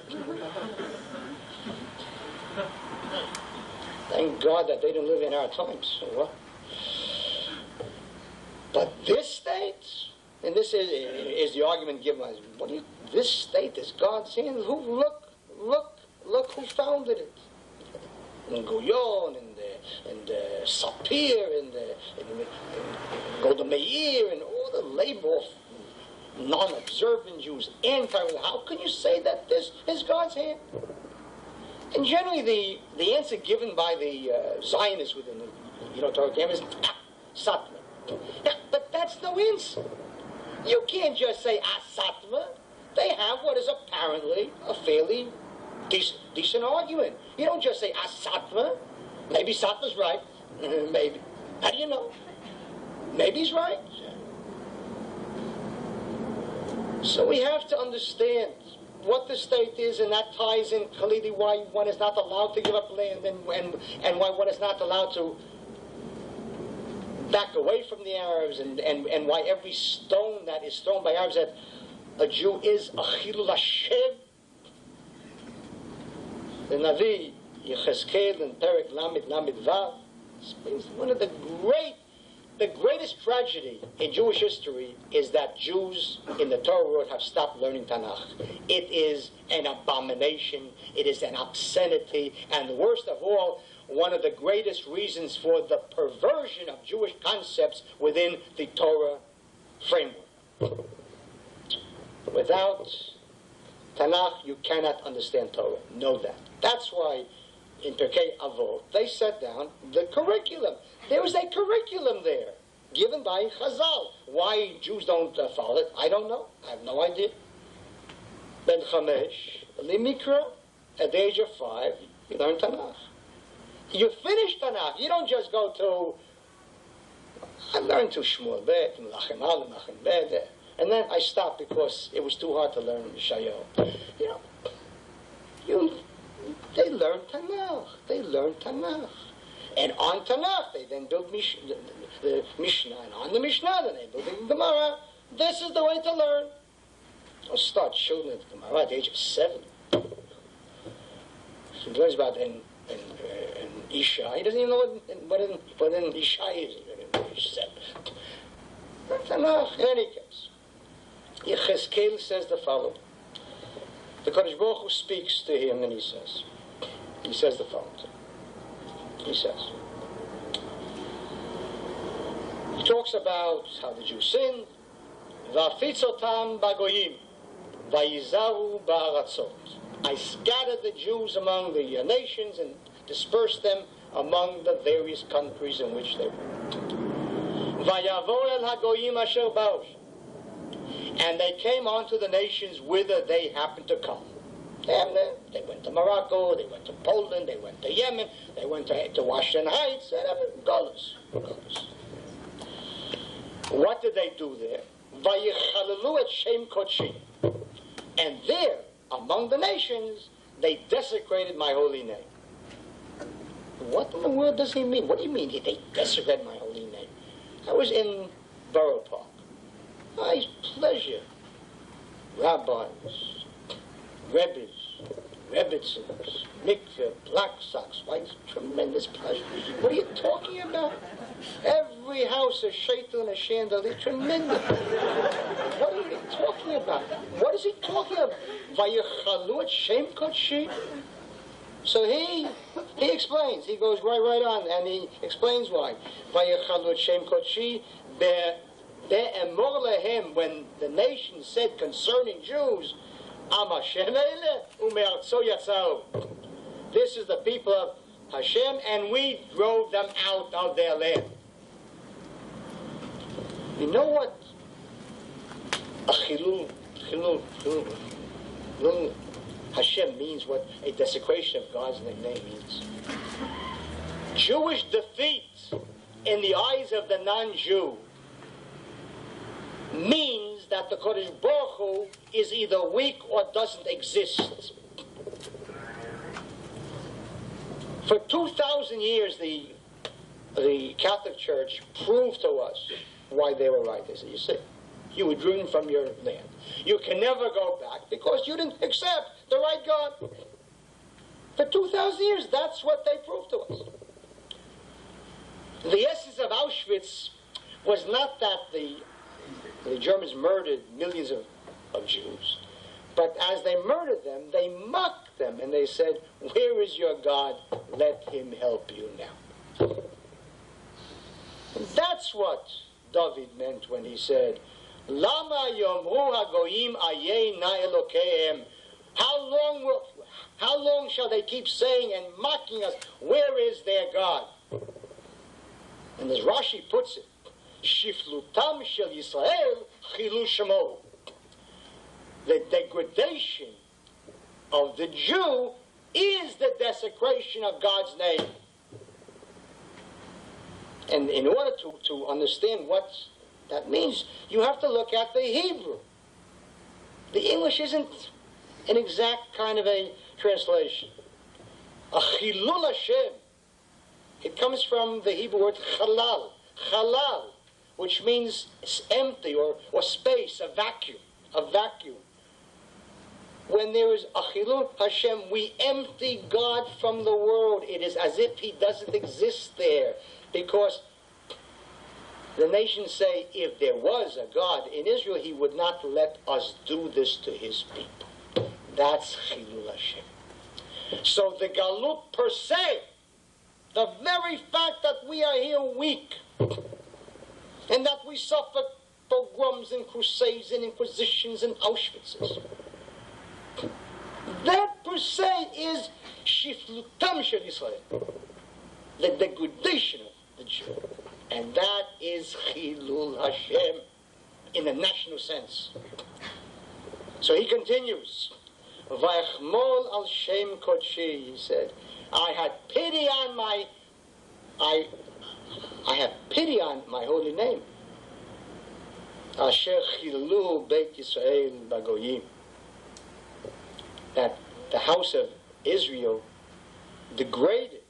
Thank God that they didn't live in our times. But this state, and this is the argument given by this state is God's hand. Look who founded it. And Guyon and Sapir and Golda Meir and all the label of non-observant Jews, how can you say that this is God's hand? And generally the answer given by the Zionists within the Torah camp is, Satma. Now, but that's no answer. You can't just say Asatma. They have what is apparently a fairly decent argument. You don't just say Asatma. Maybe Satma's right. Maybe. How do you know? Maybe he's right. So we have to understand what the state is, and that ties in clearly why one is not allowed to give up land and why one is not allowed to back away from the Arabs, and why every stone that is thrown by Arabs that a Jew is a Chilul Hashem. The Navi Yechezkel in Perek Lamed Vav explains one of the greatest tragedy in Jewish history is that Jews in the Torah world have stopped learning Tanakh. It is an abomination. It is an obscenity, and worst of all, one of the greatest reasons for the perversion of Jewish concepts within the Torah framework. Without Tanakh, you cannot understand Torah. Know that. That's why in Pirkei Avot, they set down the curriculum. There was a curriculum there, given by Chazal. Why Jews don't follow it, I don't know. I have no idea. Ben Chamesh, Limikra, at the age of 5, you learn Tanakh. You finish Tanakh. You don't just go to, I learned to Shmuel Bet, Melachim Al, Melachim Bet, and then I stopped because it was too hard to learn Yeshayahu. They learn Tanakh. They learn Tanakh. And on Tanakh, they then build the Mishnah. And on the Mishnah, then they build the Gemara. This is the way to learn. Don't start children at the Gemara at the age of 7. He learns about in Isha. He doesn't even know what in Isha is. Age 7. Tanakh, in any case. Yechezkel says the following. The Kodesh Baruch Hu speaks to him and he says the following. He talks about how the Jews sinned. Va'afitzotam bagoyim, vayizaru ba'aratzot. I scattered the Jews among the nations and dispersed them among the various countries in which they were. Vayavo el hagoyim asher ba'u. And they came onto the nations whither they happened to come. They went to Morocco, they went to Poland, they went to Yemen, they went to Washington Heights, Golas. What did they do there? Vayichalelu et Shem Kodshi. And there, among the nations, they desecrated my holy name. What in the world does he mean? What do you mean they desecrated my holy name? I was in Borough Park. My pleasure. Rabbis, Rabbis, Rebbitzins, mikveh, black socks, white, tremendous pleasure. What are you talking about? Every house, a shaitel and a chandelier, tremendous. What are you talking about? What is he talking about? Vayechalu et Shem Kodshi? So he explains. He goes right on, and he explains why. Vayechalu et Shem Kodshi, be'emor lehem, when the nation said concerning Jews, this is the people of Hashem, and we drove them out of their land. You know what? A chilul Hashem means, what a desecration of God's name means. Jewish defeat in the eyes of the non-Jew means that the Kodesh Baruch Hu is either weak or doesn't exist. For 2,000 years, the Catholic Church proved to us why they were right. They said, you see, you were driven from your land. You can never go back because you didn't accept the right God. For 2,000 years, that's what they proved to us. The essence of Auschwitz was not that the Germans murdered millions of Jews, but as they murdered them, they mocked them, and they said, where is your God? Let him help you now. And that's what David meant when he said, Lama yomru hagoyim ayei na elokehem. How long shall they keep saying and mocking us, where is their God? And as Rashi puts it, Shiflutam shel Yisrael chilu shemo. The degradation of the Jew is the desecration of God's name. And in order to understand what that means, you have to look at the Hebrew. The English isn't an exact kind of a translation. A chilul Hashem. It comes from the Hebrew word chalal. Chalal, which means empty or space, a vacuum. A vacuum. When there is a chilul Hashem, we empty God from the world. It is as if He doesn't exist there. Because the nations say, if there was a God in Israel, He would not let us do this to His people. That's chilul Hashem. So the galut per se, the very fact that we are here weak, and that we suffer pogroms and crusades and inquisitions and Auschwitzes, that per se is shiflutam shel Yisrael, the degradation of the Jew. And that is chilul Hashem in a national sense. So he continues, Vayachmol al shem kodshi, he said, I have pity on my holy name. Asher chilu beit Yisrael bagoyim. That the house of Israel degraded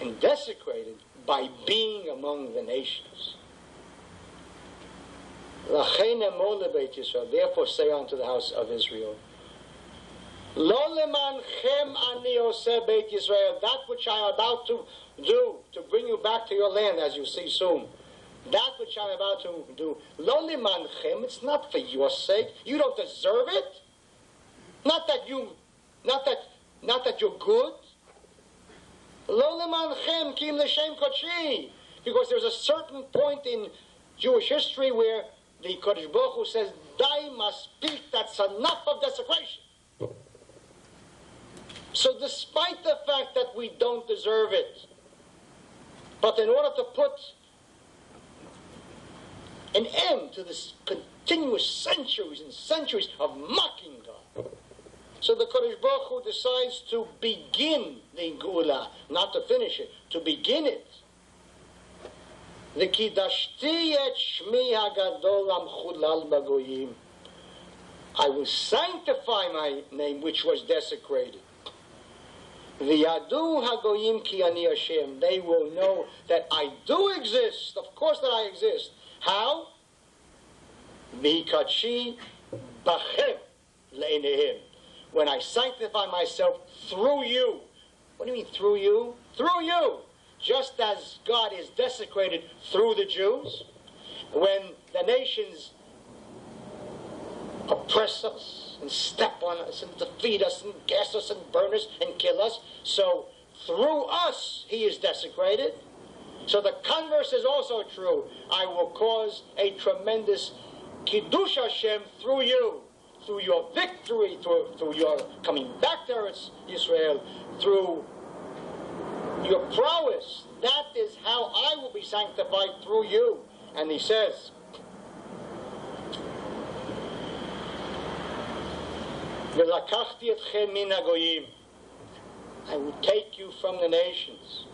and desecrated by being among the nations. Therefore say unto the house of Israel, Lo lemanchem ani oseh beit Yisrael, that which I am about to do, to bring you back to your land, as you see soon. That which I am about to do, Lo lemanchem, it's not for your sake. You don't deserve it. Not that you're good. Lo lemanchem kim l'shem kodshi, because there's a certain point in Jewish history where the Kodesh Baruch Hu says, "Dai must speak." That's enough of desecration. So despite the fact that we don't deserve it, but in order to put an end to this continuous centuries and centuries of mocking God, so the Kodesh Baruch Hu decides to begin the Geula, not to finish it, to begin it. V'kidashti et shmi hagadol amchulal bagoyim. I will sanctify my name, which was desecrated. V'yadu hagoyim ki ani Hashem. They will know that I do exist. Of course that I exist. How? V'hikadshi bachem le'enehim. When I sanctify myself through you. What do you mean through you? Through you. Just as God is desecrated through the Jews, when the nations oppress us and step on us and defeat us and gas us and burn us and kill us, so through us He is desecrated. So the converse is also true. I will cause a tremendous Kiddush Hashem through you, through your victory, through your coming back to Israel, through your prowess. That is how I will be sanctified through you. And he says, V'lakachti etchem min hagoyim. I will take you from the nations.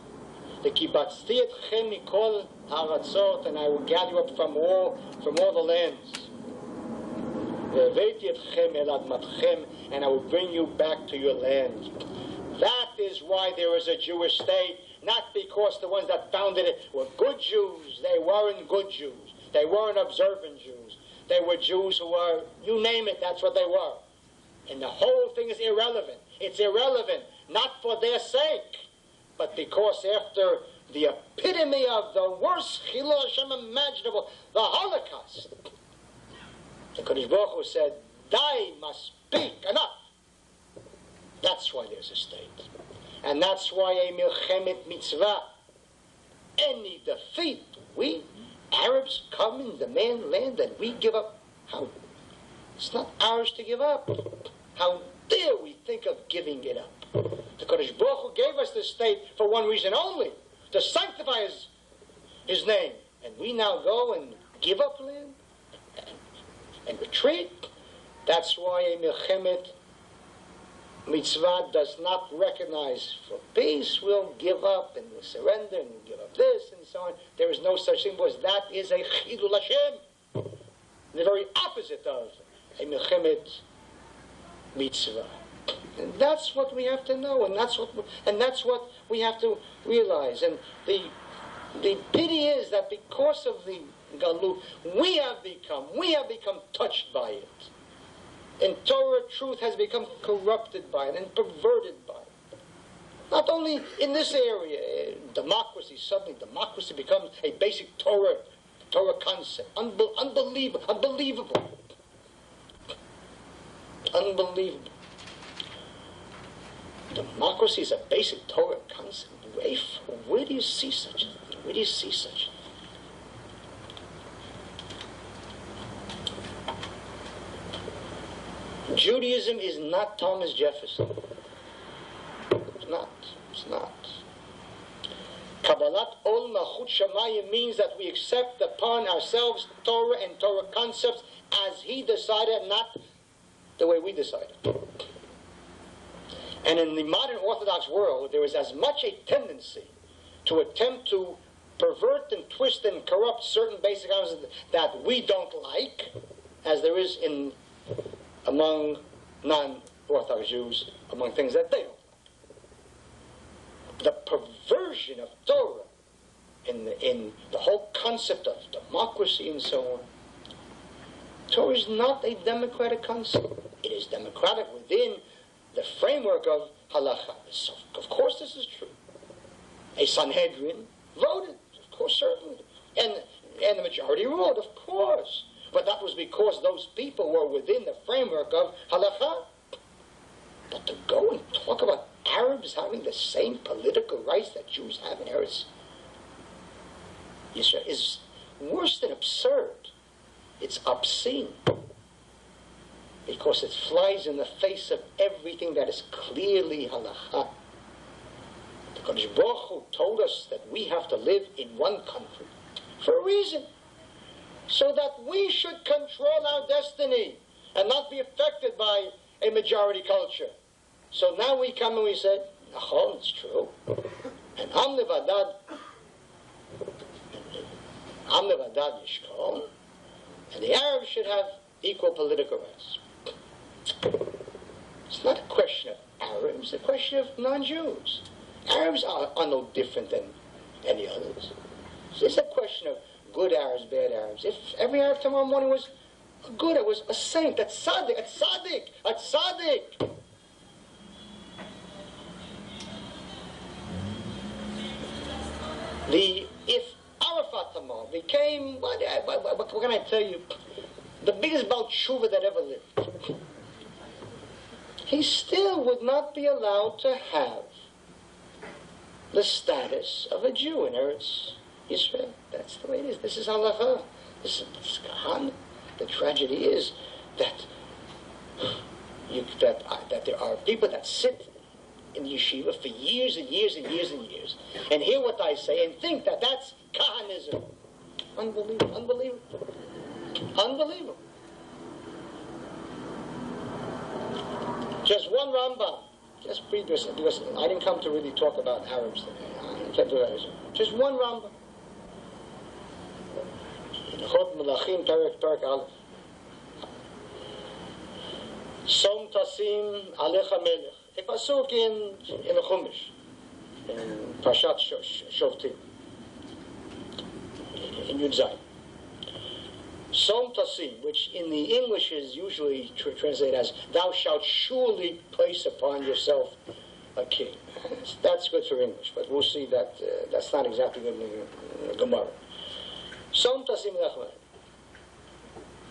V'kibatzti etchem mikol haratzot, and I will gather you up from all the lands. V'eveti etchem el admatchem, and I will bring you back to your land. That is why there is a Jewish state, not because the ones that founded it were good Jews. They weren't good Jews. They weren't observant Jews. They were Jews who were, you name it, that's what they were. And the whole thing is irrelevant. It's irrelevant, not for their sake, but because after the epitome of the worst Chilul Hashem imaginable, the Holocaust, the Kodesh Baruch Hu said, "Dai must speak, enough." That's why there's a state. And that's why a milchemet mitzvah, any defeat, we Arabs come and demand land that we give up. How? It's not ours to give up. How dare we think of giving it up? The Kodesh Baruch Hu gave us this state for one reason only, to sanctify his name. And we now go and give up land and retreat. That's why a milchemet mitzvah does not recognize for peace. We'll give up and we'll surrender and we'll give up this and so on. There is no such thing, because that is a chilul Hashem. The very opposite of a milchemet mitzvah. And that's what we have to know, and that's what we have to realize. And the pity is that because of the galut, we have become touched by it. And Torah truth has become corrupted by it and perverted by it. Not only in this area, democracy becomes a basic Torah concept. Unbelievable. Democracy is a basic Torah concept. Where do you see such a thing? Where do you see such a thing? Judaism is not Thomas Jefferson. It's not. Kabbalat Ol Malchut Shamayim means that we accept upon ourselves Torah and Torah concepts as he decided, not the way we decided. And in the modern Orthodox world, there is as much a tendency to attempt to pervert and twist and corrupt certain basic concepts that we don't like, as there is among non-Orthodox Jews, among things that they don't like. The perversion of Torah in the whole concept of democracy and so on. Torah is not a democratic concept. It is democratic within the framework of halakha. So, of course this is true. A Sanhedrin voted, of course, certainly. And the majority ruled, of course. But that was because those people were within the framework of halakha. But to go and talk about Arabs having the same political rights that Jews have in Eretz Yisrael is worse than absurd. It's obscene. Because it flies in the face of everything that is clearly halakha. The Kodesh Baruch Hu told us that we have to live in one country for a reason, so that we should control our destiny and not be affected by a majority culture. So now we come and we say, Nachon, it's true. And Am Levadad Yishkon, and the Arabs should have equal political rights. It's not a question of Arabs, it's a question of non-Jews. Arabs are no different than any others. It's a question of good Arabs, bad Arabs. If every Arab tomorrow morning was good, it was a saint, a tzaddik. If Arafat tomorrow became, what can I tell you, the biggest Baal Tshuva that ever lived, he still would not be allowed to have the status of a Jew in Eretz Yisrael. That's the way it is. This is halakha. This is Kahane. The tragedy is that there are people that sit in yeshiva for years and years and years and years and hear what I say and think that that's Kahanism. Unbelievable. Just one Rambam. Just because I didn't come to really talk about Arabs today. I can't do that. Just one Rambam. Chot Melachim Perek Aleph. Som Tasim Alecha Melech. A pasuk in the Chumash, in Parashat Shoftim, in Yud Zayin. Som Tasim, which in the English is usually translated as, thou shalt surely place upon yourself a king. That's good for English, but we'll see that that's not exactly good in the Gemara. Som Tasim Lechman.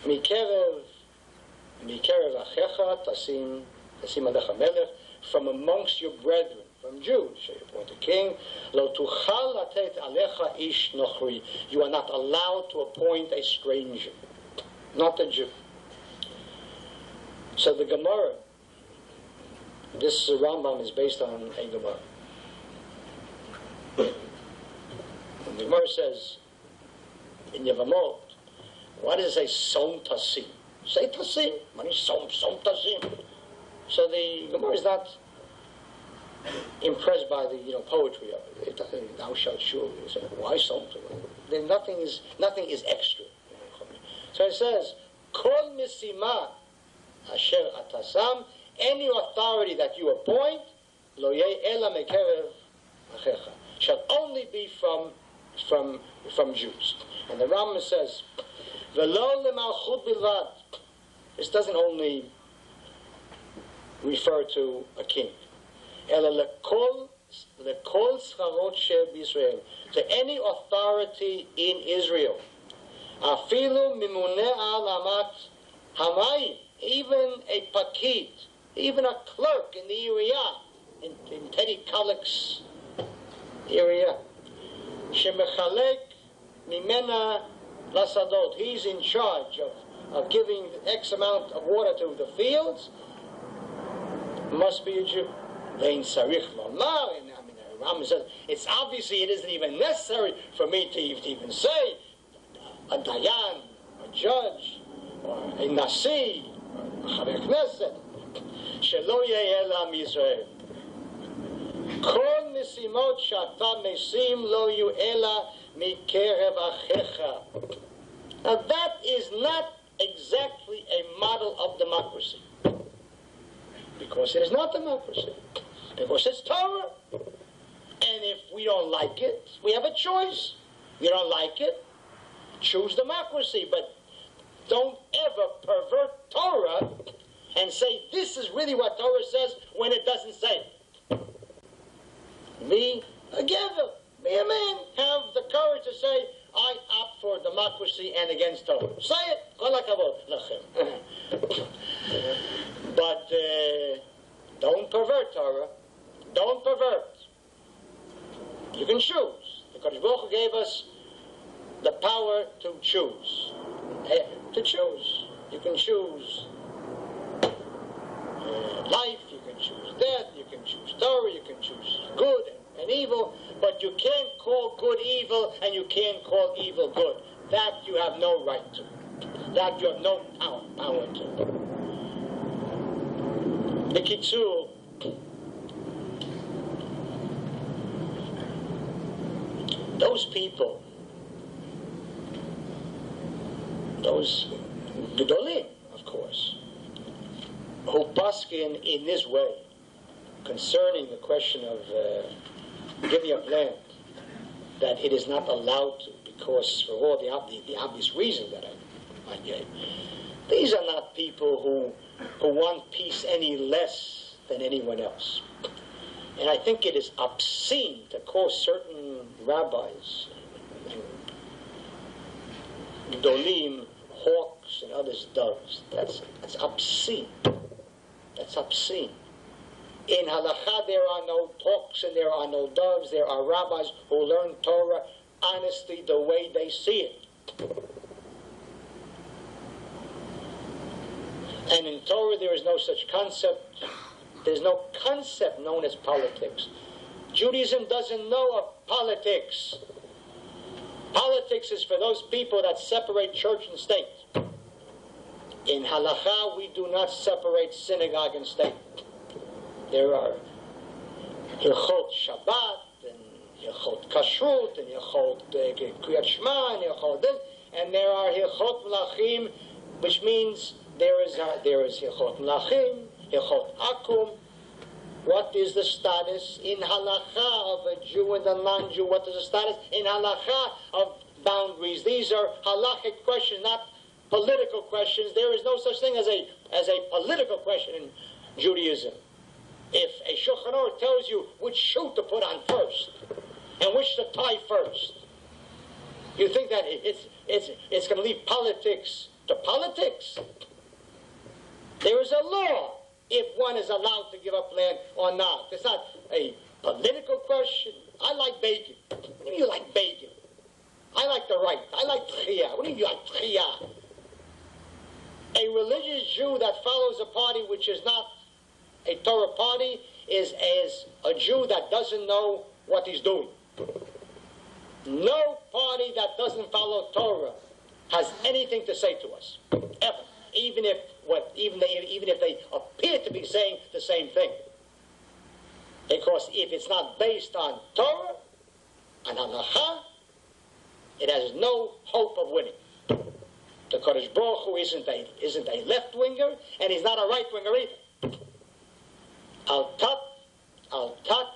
Mikerev Achecha Tasim Alecha Melech. From amongst your brethren, from Jews, shall you appoint a king. Lo tuchal latet alecha ish nochri. You are not allowed to appoint a stranger, not a Jew. So the Gemara, this Rambam is based on a Gemara. And the Gemara says, in Yevamot, why does it say Som Tasim? Say Tasim. What is Som Tasim? So the Gemara is not impressed by the poetry of it. Thou shalt surely. Why Som? Then nothing is extra. So it says, Kol Misima Asher Atasam, any authority that you appoint, Lo Yeh Ela Mekerev Achecha, shall only be from Jews. And the Rambam says, V'lo lemalchut bilvad. This doesn't only refer to a king. Ela lekol scharot shel b'Yisrael, to any authority in Israel. Afilu mimuneh al amat hamayim, even a pakid, even a clerk in the area, in Teddy Kalek's area. Shemechalek mimena lasadot. He's in charge of giving X amount of water to the fields. Must be a Jew. Vein sarich lomar. Rambam says it's obviously it isn't even necessary for me to even say a dayan, a judge, or a nasi, or a chaver knesset. Shelo yeh ela mIsrael. Kol nisimot shata mesim lo yu ela mikerev achecha. Now that is not exactly a model of democracy. Because it is not democracy. Because it's Torah. And if we don't like it, we have a choice. You don't like it, choose democracy. But don't ever pervert Torah and say this is really what Torah says when it doesn't say it. Be a giver. Be a man. Have the courage to say, I opt for democracy and against Torah. Say it. But don't pervert Torah. Don't pervert. You can choose. The Kodesh Baruch Hu gave us the power to choose. To choose. You can choose life, you can choose death, you can choose Torah, you can choose good and evil, but you can't call good evil and you can't call evil good. That you have no right to. That you have no power to. The Kitzur, those people, those Gedolim, of course, who paskin in this way concerning the question of giving up land, that it is not allowed to, because for all the obvious reasons that I gave. These are not people who want peace any less than anyone else. And I think it is obscene to call certain rabbis and Gedolim hawks and others doves. That's obscene. That's obscene. In halakha there are no hawks and there are no doves. There are rabbis who learn Torah honestly the way they see it. And in Torah there is no such concept. There's no concept known as politics. Judaism doesn't know of politics. Politics is for those people that separate church and state. In halakha, we do not separate synagogue and state. There are Hilchot Shabbat, and Hilchot Kashrut, and Hilchot Kriyat Shema, and Hilchot this, and there are Hilchot Melachim, which means there is Hilchot Melachim, Hilchot Akum. What is the status in halakha of a Jew and a non-Jew? What is the status in halakha of boundaries? These are halachic questions, not political questions. There is no such thing as a political question in Judaism. If a Shulchan Aruch tells you which shoe to put on first and which to tie first, you think that it's going to leave politics to politics? There is a law if one is allowed to give up land or not. It's not a political question. I like bacon. What do you like bacon? I like the right. I like tchiyah. What do you like tchiyah? A religious Jew that follows a party which is not a Torah party is as a Jew that doesn't know what he's doing. No party that doesn't follow Torah has anything to say to us, ever. Even if they appear to be saying the same thing. Because if it's not based on Torah and halacha, it has no hope of winning. The Kodesh Baruch Hu isn't a left-winger, and he's not a right-winger either. Al tat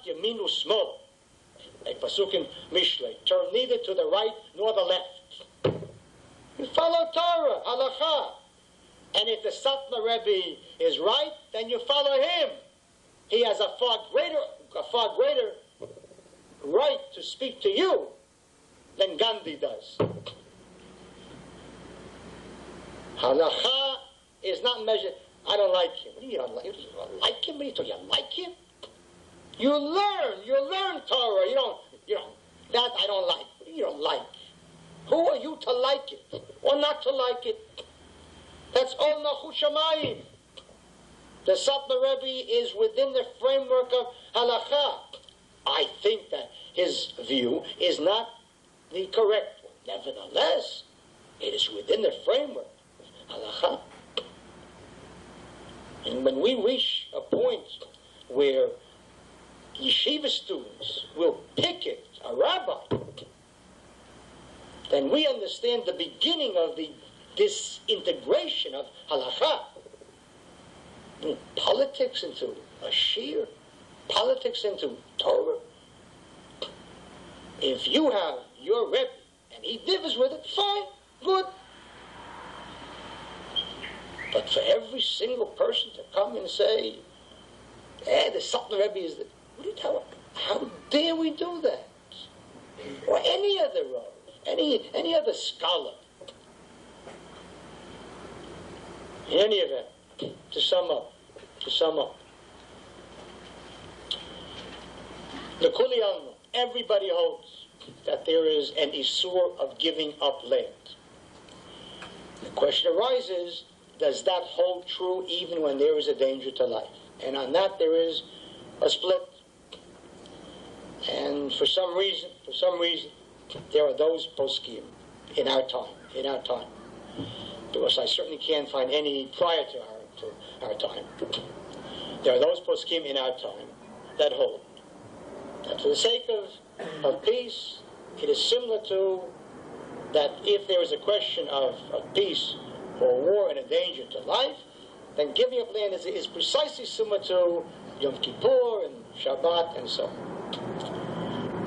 yaminu smol. A pasuk in Mishlei. Turn neither to the right nor the left. You follow Torah, halacha. And if the Satmar Rebbe is right, then you follow him. He has a far greater right to speak to you than Gandhi does. Halacha is not measured. I don't like him. What do you don't like? You don't like him? What are you talking? You like him? You learn Torah. You don't. That I don't like. What do you don't like? Who are you to like it or not to like it? That's all Nachu Shamayim. The Satmar Rebbe is within the framework of halacha. I think that his view is not the correct one. Nevertheless, it is within the framework of halacha. And when we reach a point where yeshiva students will picket a rabbi, then we understand the beginning of the disintegration of halacha. Politics into a shir, politics into Torah. If you have your Rebbe and he differs with it, fine, good. But for every single person to come and say, the Satmar Rebbe is the... What do you tell him? How dare we do that? Or any other Rav, any other scholar. In any event, to sum up, the Kuli Alma, everybody holds that there is an Isur of giving up land. The question arises, does that hold true even when there is a danger to life? And on that there is a split. And for some reason, there are those poskim in our time. Because I certainly can't find any prior to our time. There are those poskim in our time that hold that for the sake of peace, it is similar to that if there is a question of peace or war and a danger to life, then giving up land is precisely similar to Yom Kippur and Shabbat and so on.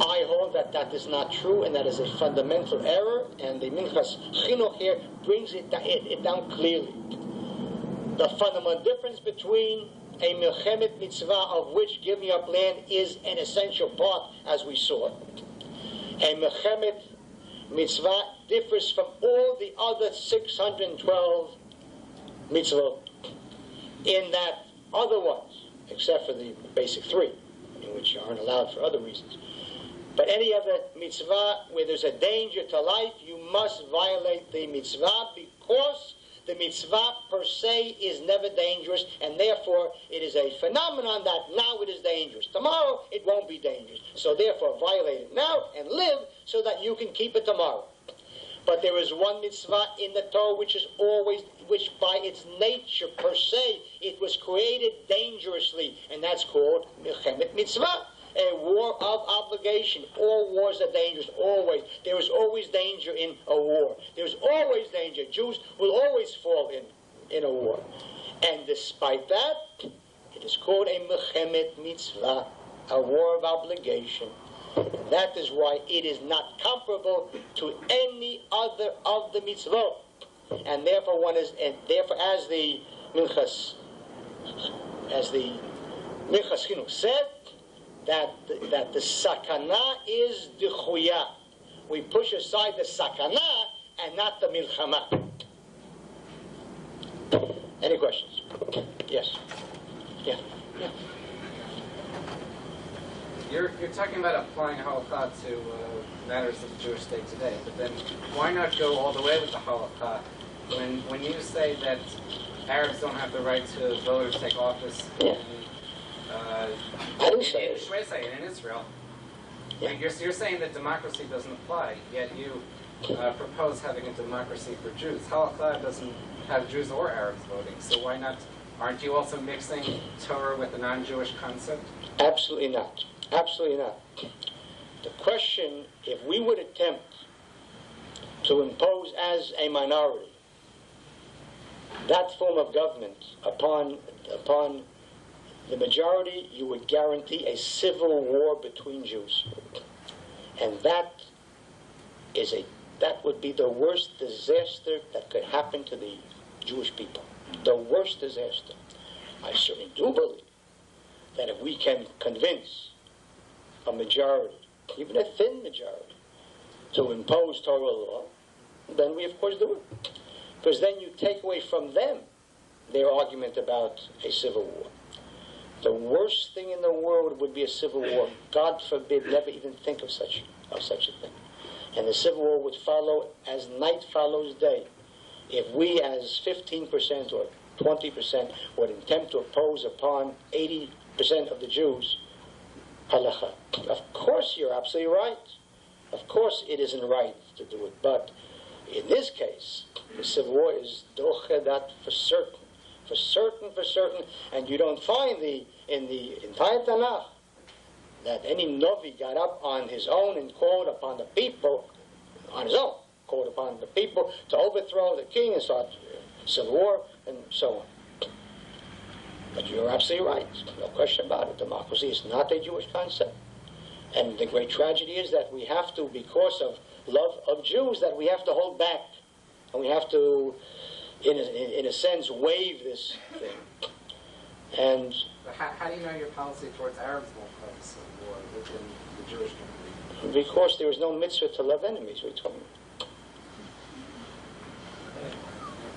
I hold that that is not true, and that is a fundamental error, and the Minchas Chinuch here brings it down clearly. The fundamental difference between a Milchemet Mitzvah, of which giving up land is an essential part, as we saw. A Milchemet Mitzvah differs from all the other 612 mitzvot in that other ones, except for the basic three, in which aren't allowed for other reasons. But any other mitzvah where there's a danger to life, you must violate the mitzvah, because the mitzvah per se is never dangerous, and therefore it is a phenomenon that now it is dangerous. Tomorrow it won't be dangerous. So therefore violate it now and live so that you can keep it tomorrow. But there is one mitzvah in the Torah which by its nature per se, it was created dangerously, and that's called Milchemet Mitzvah. A war of obligation. All wars are dangerous, always. There is always danger in a war. There's always danger. Jews will always fall in a war. And despite that, it is called a Milchemet Mitzvah, a war of obligation. That is why it is not comparable to any other of the mitzvot. And therefore as the Minchas Chinuch said, that the sakana is the chuya. We push aside the sakana and not the milchama. Any questions? Yes. Yeah. You're talking about applying halakha to matters of the Jewish state today, but then why not go all the way with the halakha when you say that Arabs don't have the right to vote or take office? Yeah. I didn't say it. In Israel. Yeah. You're saying that democracy doesn't apply, yet you propose having a democracy for Jews. Halakha doesn't have Jews or Arabs voting, so why not? Aren't you also mixing Torah with a non-Jewish concept? Absolutely not. Absolutely not. The question, if we would attempt to impose as a minority that form of government upon the majority, you would guarantee a civil war between Jews. And that would be the worst disaster that could happen to the Jewish people. The worst disaster. I certainly do believe that if we can convince a majority, even a thin majority, to impose Torah law, then we of course do it. Because then you take away from them their argument about a civil war. The worst thing in the world would be a civil war. God forbid, never even think of such a thing. And the civil war would follow as night follows day. If we as 15% or 20% would attempt to impose upon 80% of the Jews halakha. Of course you're absolutely right. Of course it isn't right to do it. But in this case, the civil war is dochedat for certain. For certain. And you don't find in the entire Tanakh that any Novi got up on his own and called upon the people, on his own, called upon the people to overthrow the king and start civil war and so on. But you're absolutely right. No question about it. Democracy is not a Jewish concept. And the great tragedy is that we have to, because of love of Jews, that we have to hold back. And we have to, in a sense, waive this thing. And how do you know your policy towards Arabs won't cause a civil war within the Jewish community? Because there is no mitzvah to love enemies, we're talking about.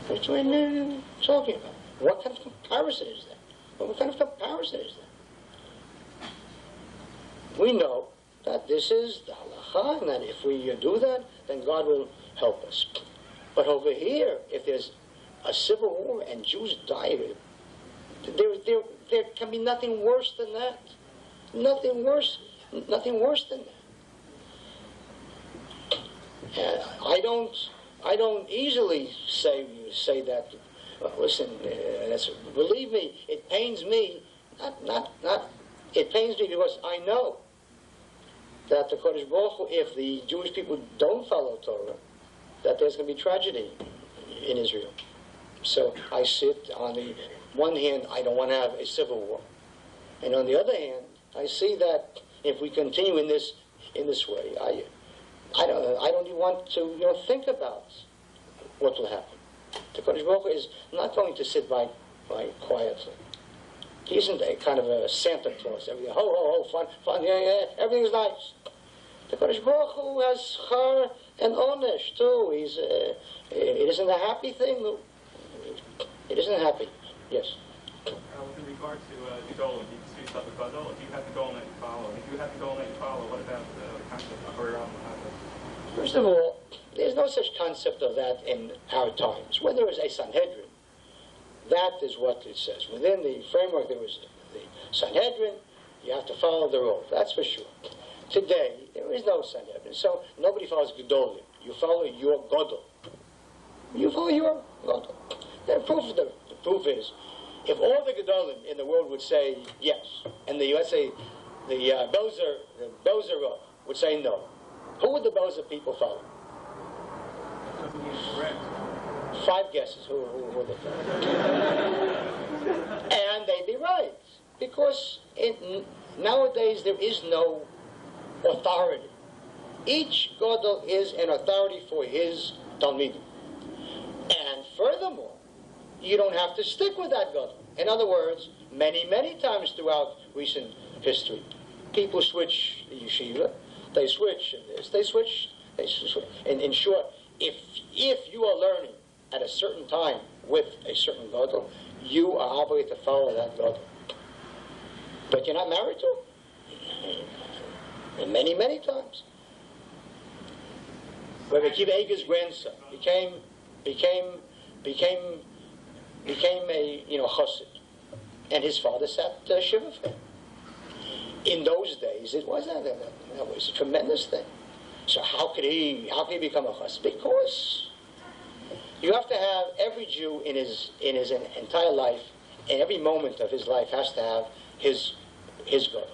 What are we talking about? What kind of comparison is that? What kind of comparison is that? We know that this is the halakha, and that if we do that, then God will help us. But over here, if there's a civil war and Jews die, there can be nothing worse than that. Nothing worse than that. I don't easily say that. Listen, believe me, it pains me. It pains me because I know that the Kodesh Baruch Hu, if the Jewish people don't follow Torah, that there's going to be tragedy in Israel. So I sit on the one hand, I don't want to have a civil war, and on the other hand, I see that if we continue in this way, I don't even want to think about what will happen. The Kodesh Baruch Hu is not going to sit by quietly. He isn't a kind of a Santa Claus. Everything, ho, fun, yeah, everything's nice. The Kodesh Baruch Hu has char and onesh too. It isn't a happy thing. It isn't happy. Yes. With regard to Gedolah, you speak about the Gedolah. Do you have the goal that you follow? If you have the goal that you follow, what about the concept of Haram? First of all, there's no such concept of that in our times. When there is a Sanhedrin, that is what it says. Within the framework, there was the Sanhedrin. You have to follow the rules. That's for sure. Today, there is no Sanhedrin, so nobody follows Gedolim. You follow your Godol. You follow your Godol. The proof is, if all the Gedolim in the world would say yes, and let's say the Bozer would say no, who would the Bozer people follow? 5 guesses. Who would they follow? And they'd be right, because nowadays there is no authority. Each Gadol is an authority for his Talmidim. And furthermore, you don't have to stick with that Gadol. In other words, many times throughout recent history, people switch the yeshiva, they switch this, they switch. And in short, if you are learning at a certain time with a certain Gadol, you are obligated to follow that Gadol. But you're not married to him. And many times. Rabbi Akiva Eiger's grandson became a chassid, and his father sat shiva for him. In those days, it wasn't. That was a tremendous thing. So how could he become a chassid? Because you have to have every Jew in his entire life, in every moment of his life, has to have his gadol.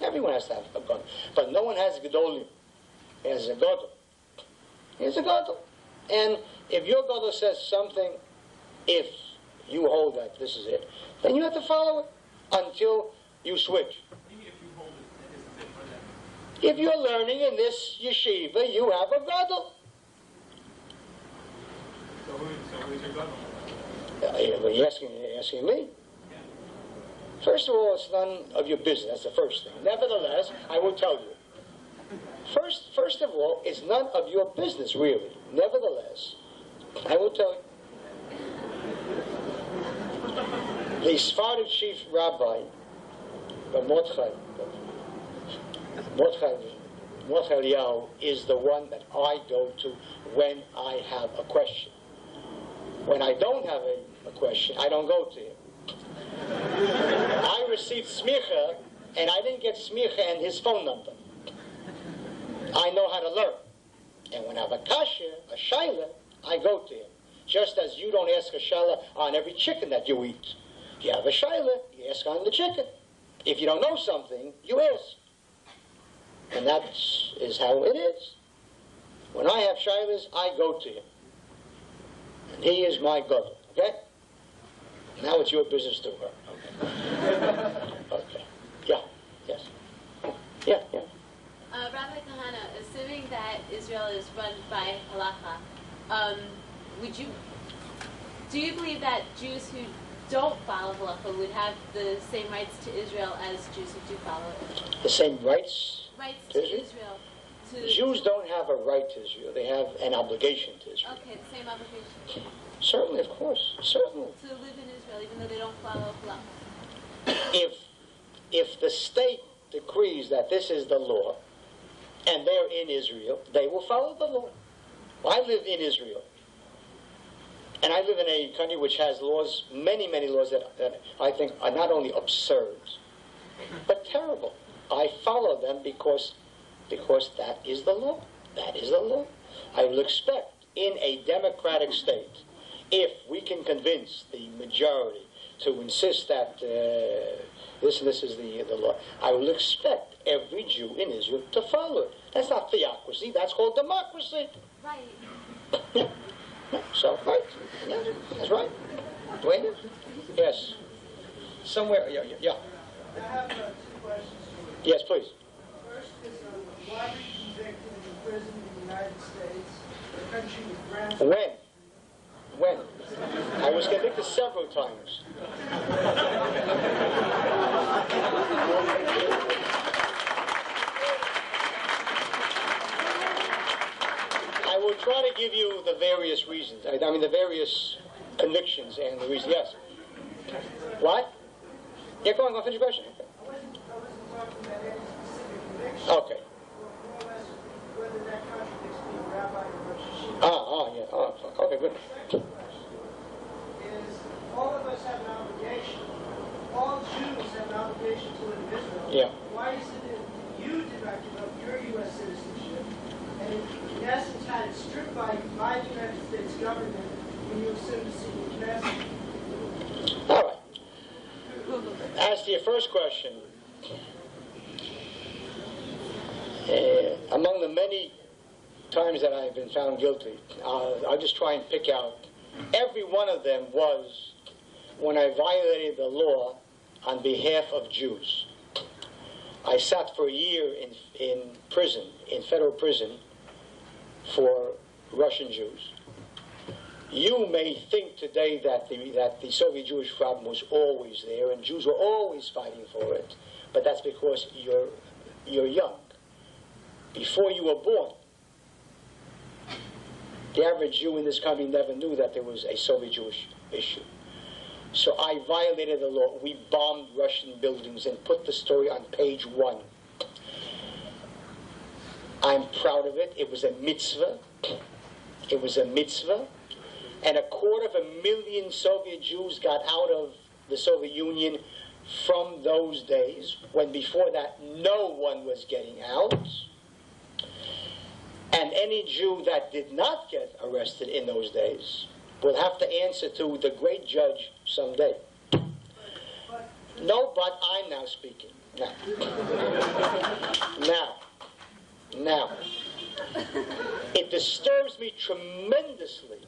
Everyone has to have a gadol. But no one has gedolim. He has a gadol. He has a gadol. And if your gadol says something, if you hold that this is it, then you have to follow it until you switch. If you're learning in this yeshiva, you have a gadol. So who's your gadol? You're asking me? First of all, it's none of your business. That's the first thing. Nevertheless, I will tell you. First of all, it's none of your business, really. Nevertheless, I will tell you. The Sephardic chief rabbi, Mordechai Eliyahu, is the one that I go to when I have a question. When I don't have a question, I don't go to him. I received smicha, and I didn't get smicha and his phone number. I know how to learn. And when I have a kasha, a shaila, I go to him. Just as you don't ask a shaila on every chicken that you eat. You have a shaila, you ask on the chicken. If you don't know something, you ask. And that is how it is. When I have shailas, I go to him. And he is my gadol. Okay? Now it's your business to her. Okay. Okay. Yeah. Yes. Yeah. Rabbi Kahane, assuming that Israel is run by halacha, do you believe that Jews who don't follow halacha would have the same rights to Israel as Jews who do follow it? The same rights? Rights to Israel. Jews don't have a right to Israel. They have an obligation to Israel. Okay, the same obligation. Certainly, of course. Certainly. To live in Israel, even though they don't follow halacha. If the state decrees that this is the law, and they're in Israel, they will follow the law. I live in Israel. And I live in a country which has laws, many, many laws that I think are not only absurd, but terrible. I follow them because that is the law. That is the law. I will expect in a democratic state, if we can convince the majority to insist that this is the law, I will expect every Jew in Israel to follow it. That's not theocracy. That's called democracy. Right. Yeah. So, right. Yeah, that's right. Wait. Yes. Somewhere. Yeah. I have 2 questions. Yes, please. First is, why were you convicted and imprisoned in the United States? The country was granted. When? I was convicted several times. I will try to give you the various reasons. I mean, the various convictions and the reasons. Yes. What? Yeah, go on, finish your question. I wasn't talking about any specific conviction. Okay. More or less whether that contradicts being rabbi or Rosh Yeah. Okay, good. Second question is, all of us have an obligation, all Jews have an obligation to live in Israel. Yeah. Why is it that you did not give up your U.S. citizenship, and in essence had it stripped by the United States government when you assumed a seat in Knesset? All right. As to your first question, among the many times that I've been found guilty, I'll just try and pick out. Every one of them was when I violated the law on behalf of Jews. I sat for a year in prison, in federal prison, for Russian Jews. You may think today that the Soviet Jewish problem was always there and Jews were always fighting for it, but that's because you're young. Before you were born, the average Jew in this country never knew that there was a Soviet Jewish issue. So I violated the law. We bombed Russian buildings and put the story on page 1. I'm proud of it. It was a mitzvah. It was a mitzvah. And 250,000 Soviet Jews got out of the Soviet Union from those days, when before that no one was getting out. And any Jew that did not get arrested in those days will have to answer to the great judge someday. No, but I'm now speaking. Now, it disturbs me tremendously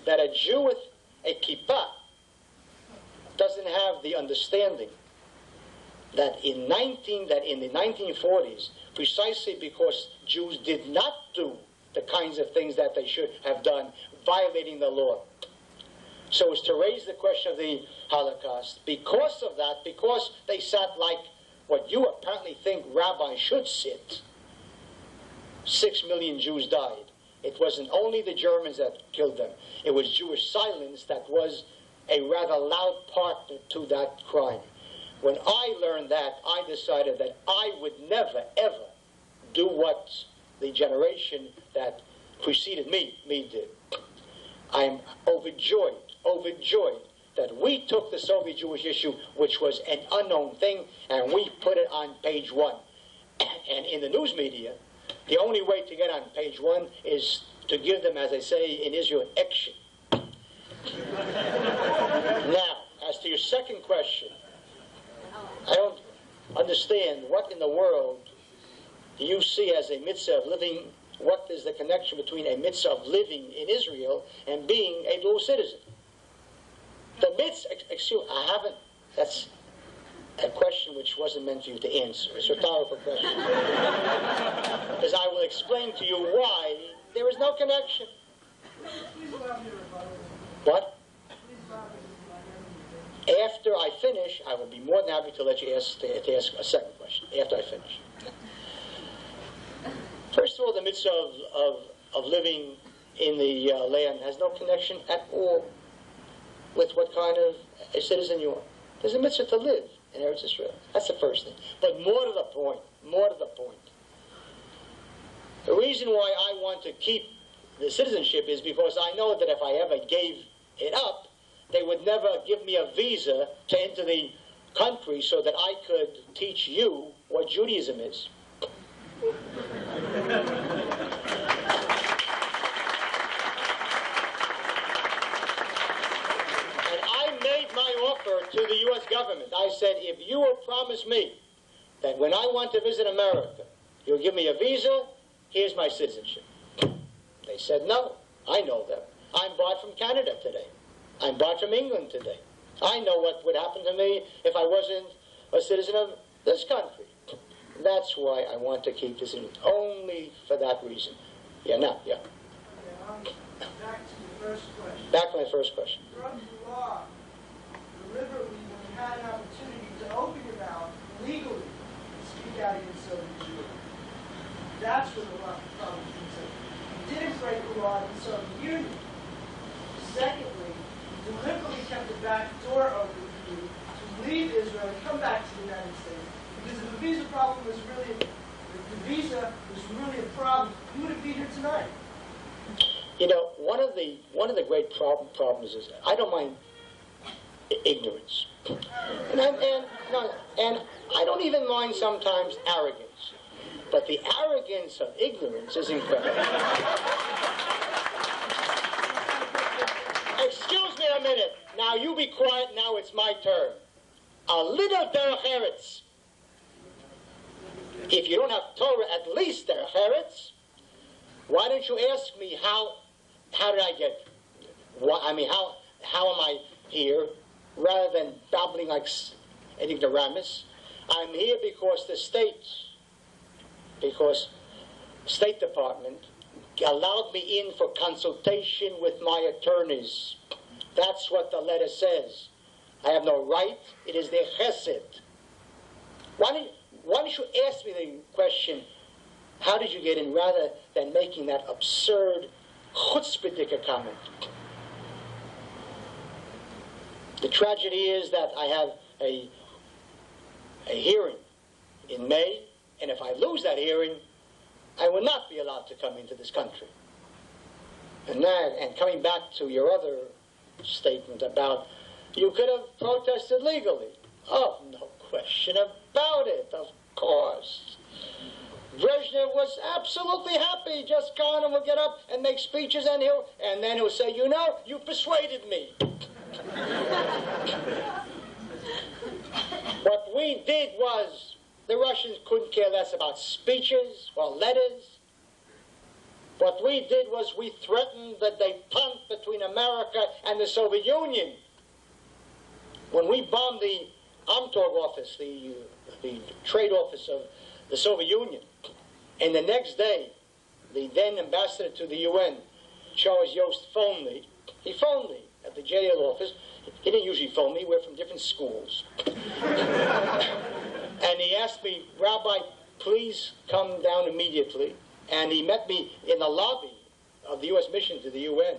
that a Jew with a kippah doesn't have the understanding that in the 1940s, precisely because Jews did not do the kinds of things that they should have done, violating the law, so as to raise the question of the Holocaust, because of that, because they sat like what you apparently think rabbis should sit, 6 million Jews died. It wasn't only the Germans that killed them. It was Jewish silence that was a rather loud partner to that crime. When I learned that, I decided that I would never, ever do what the generation that preceded me did. I'm overjoyed that we took the Soviet Jewish issue, which was an unknown thing, and we put it on page 1. And in the news media, the only way to get on page 1 is to give them, as they say in Israel, action. Now, as to your second question, I don't understand what in the world do you see as a mitzvah of living. What is the connection between a mitzvah of living in Israel and being a dual citizen? The mitzvah, that's a question which wasn't meant for you to answer. It's a rhetorical question. Because I will explain to you why there is no connection. What? After I finish, I will be more than happy to let you ask a second question, after I finish. First of all, the mitzvah of living in the land has no connection at all with what kind of a citizen you are. There's a mitzvah to live in Eretz Israel. That's the first thing. But more to the point. The reason why I want to keep the citizenship is because I know that if I ever gave it up, they would never give me a visa to enter the country so that I could teach you what Judaism is. And I made my offer to the U.S. government. I said, if you will promise me that when I want to visit America, you'll give me a visa, here's my citizenship. They said no. I know them. I'm barred from Canada today. I'm barred from England today. I know what would happen to me if I wasn't a citizen of this country. That's why I want to keep this in, only for that reason. Yeah. Back to the first question. Back to my first question. From the law, deliberately, when you had an opportunity to open your mouth legally and speak out against Soviet Jewry. That's where the problem comes in. You didn't break the law in the Soviet Union. Secondly, you deliberately kept the back door open for you to leave Israel and come back to the United States. Because if the visa problem was really, if the visa was really a problem, you would have been here tonight. You know, one of the great problems is I don't mind ignorance, and I don't even mind sometimes arrogance, but the arrogance of ignorance is incredible. Excuse me a minute. Now you be quiet. Now it's my turn. A little derech eretz. If you don't have Torah, at least derech eretz. Why don't you ask me how did I get? How am I here? Rather than babbling like an ignoramus, I'm here because the State Department allowed me in for consultation with my attorneys. That's what the letter says. I have no right. It is their chesed. Why don't you ask me the question, how did you get in, rather than making that absurd chutzpah comment? The tragedy is that I have a hearing in May, and if I lose that hearing, I will not be allowed to come into this country. And coming back to your other statement about You could have protested legally. Oh, no question about it, of course. Brezhnev was absolutely happy. Just Kahane will get up and make speeches, and then he'll say, you know, you persuaded me. What we did was, the Russians couldn't care less about speeches or letters. What we did was we threatened the détente between America and the Soviet Union. When we bombed the Amtorg office, the trade office of the Soviet Union, and the next day, the then ambassador to the UN, Charles Yost, phoned me. He phoned me at the JL office. He didn't usually phone me. We're from different schools. And he asked me, Rabbi, please come down immediately. And he met me in the lobby of the U.S. mission to the UN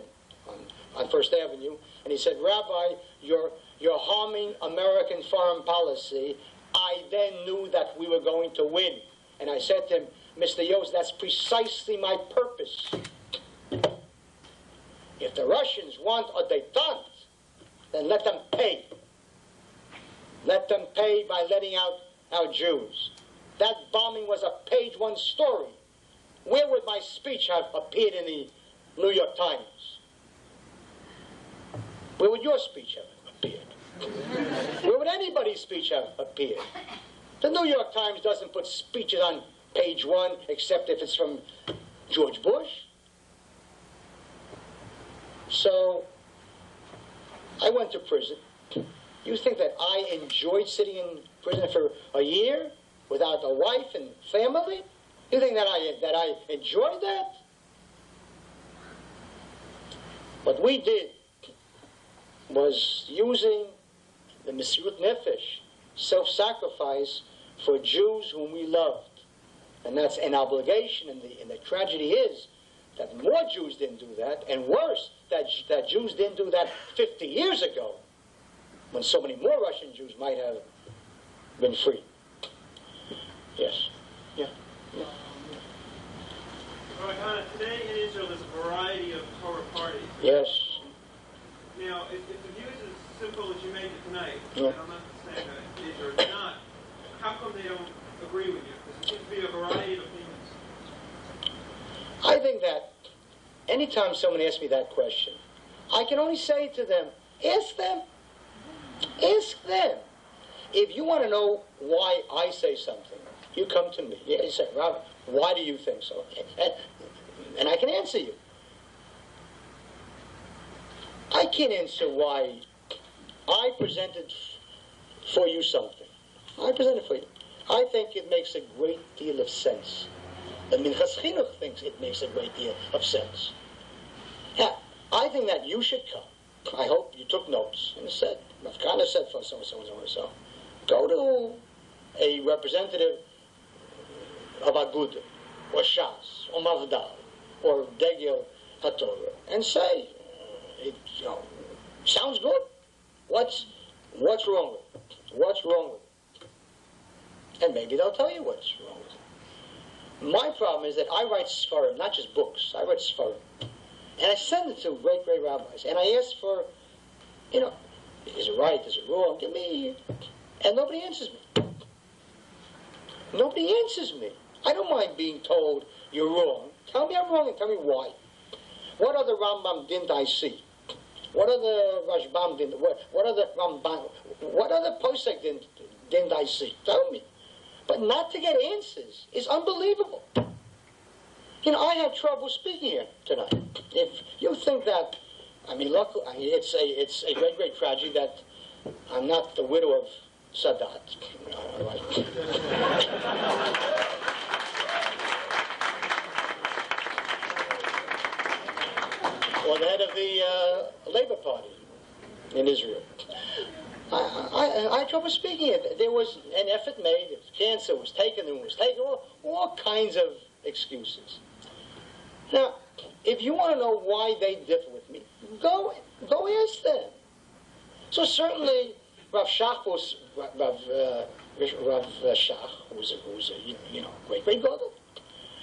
on First Avenue. And he said, Rabbi, you're harming American foreign policy. I then knew that we were going to win. And I said to him, Mr. Yost, that's precisely my purpose. If the Russians want a détente, then let them pay. Let them pay by letting out our Jews. That bombing was a page 1 story. Where would my speech have appeared in the New York Times? Where would your speech have appeared? Where would anybody's speech have appeared? The New York Times doesn't put speeches on page 1 except if it's from George Bush. So, I went to prison. You think that I enjoyed sitting in prison for a year without a wife and family? You think that I enjoyed that? What we did was using the Mesirut Nefesh, self-sacrifice, for Jews whom we loved. And that's an obligation, and the tragedy is that more Jews didn't do that, and worse, that Jews didn't do that 50 years ago, when so many more Russian Jews might have been free. Yes. Yeah. Yeah. Rabbi Kahane, today in Israel there's a variety of Torah parties. Yes. Now, if the view is as simple as you made it tonight, Yeah. and I'm not saying that it is or it's not, how come they don't agree with you? Because there seems to be a variety of opinions. I think that anytime someone asks me that question, I can only say to them, ask them. Ask them. If you want to know why I say something, you come to me. You say, Rabbi, why do you think so? And I can answer you. I can't answer why I presented for you something. I presented for you. I think it makes a great deal of sense. The Minchas Chinuch thinks it makes a great deal of sense. Yeah, I think that you should come. I hope you took notes and said, Kahane said for so-and-so and so-and-so. Go to a representative of Agudah, or Shas, or Mavdal, or Degel HaTorah, and say, it sounds good. What's wrong with it? What's wrong with it? And maybe they'll tell you what's wrong with it. My problem is that I write Sfarim, not just books. I write Sfarim. And I send it to great, great rabbis. And I ask for, is it right? Is it wrong? Give me... And nobody answers me. Nobody answers me. I don't mind being told you're wrong. Tell me I'm wrong and tell me why. What other Rambam didn't I see? What other Rashbam didn't? What other Ramban? What other Posek didn't I see? Tell me. But not to get answers is unbelievable. I had trouble speaking here tonight. If you think that, luckily, it's a great, great tragedy that I'm not the widow of Sadat. Or the head of the Labour Party in Israel. I had trouble speaking it. There was an effort made. Cancer was taken, the room was taken, all kinds of excuses. Now, if you want to know why they differ with me, go ask them. So certainly, Rav Shach was Rav Shach, who's a great gadol.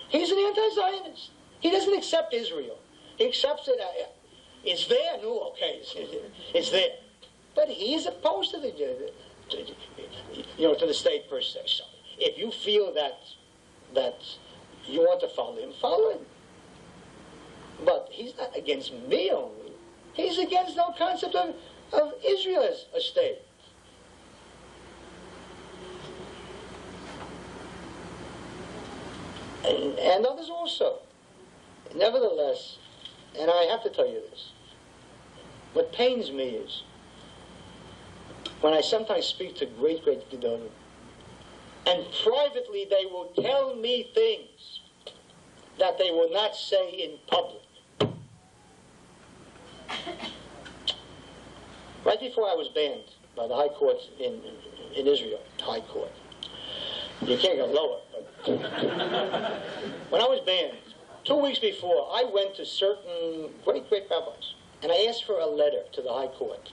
He's an anti-Zionist. He doesn't accept Israel. He accepts it. It's there. No, okay, it's there. but he's opposed to to the state per se. So if you feel that you want to follow him. But he's not against me only. He's against the whole concept of Israel as a state. And others also. Nevertheless, and I have to tell you this, what pains me is when I sometimes speak to great Gedolim, and privately they will tell me things that they will not say in public. Right before I was banned by the High Court in Israel, High Court. You can't go lower. But when I was banned, 2 weeks before, I went to certain great rabbis, and I asked for a letter to the High Court.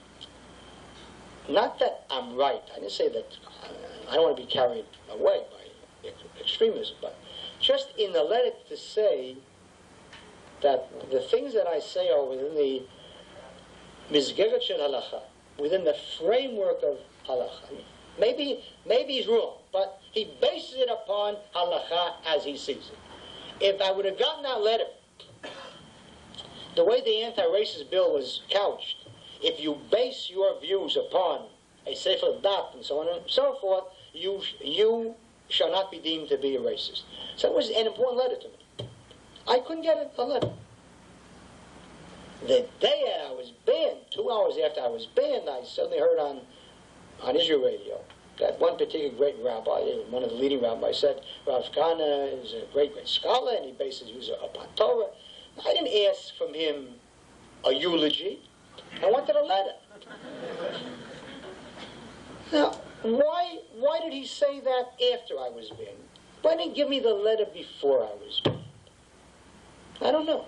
Not that I'm right. I didn't say that. I don't want to be carried away by extremism, but just in the letter to say that the things that I say are within the Mizgeret shel halacha, within the framework of halacha. Maybe he's wrong, but he bases it upon halacha as he sees it. If I would have gotten that letter, the way the anti-racist bill was couched, if you base your views upon a sefer dat and so on and so forth, you shall not be deemed to be a racist. So it was an important letter to me. I couldn't get a letter. The day I was banned, 2 hours after I was banned, I suddenly heard on Israel radio that one particular great rabbi, one of the leading rabbis, said Rav Kahane is a great scholar and he bases his views upon Torah. I didn't ask from him a eulogy. I wanted a letter. Now, why did he say that after I was banned? Why didn't he give me the letter before I was banned? I don't know.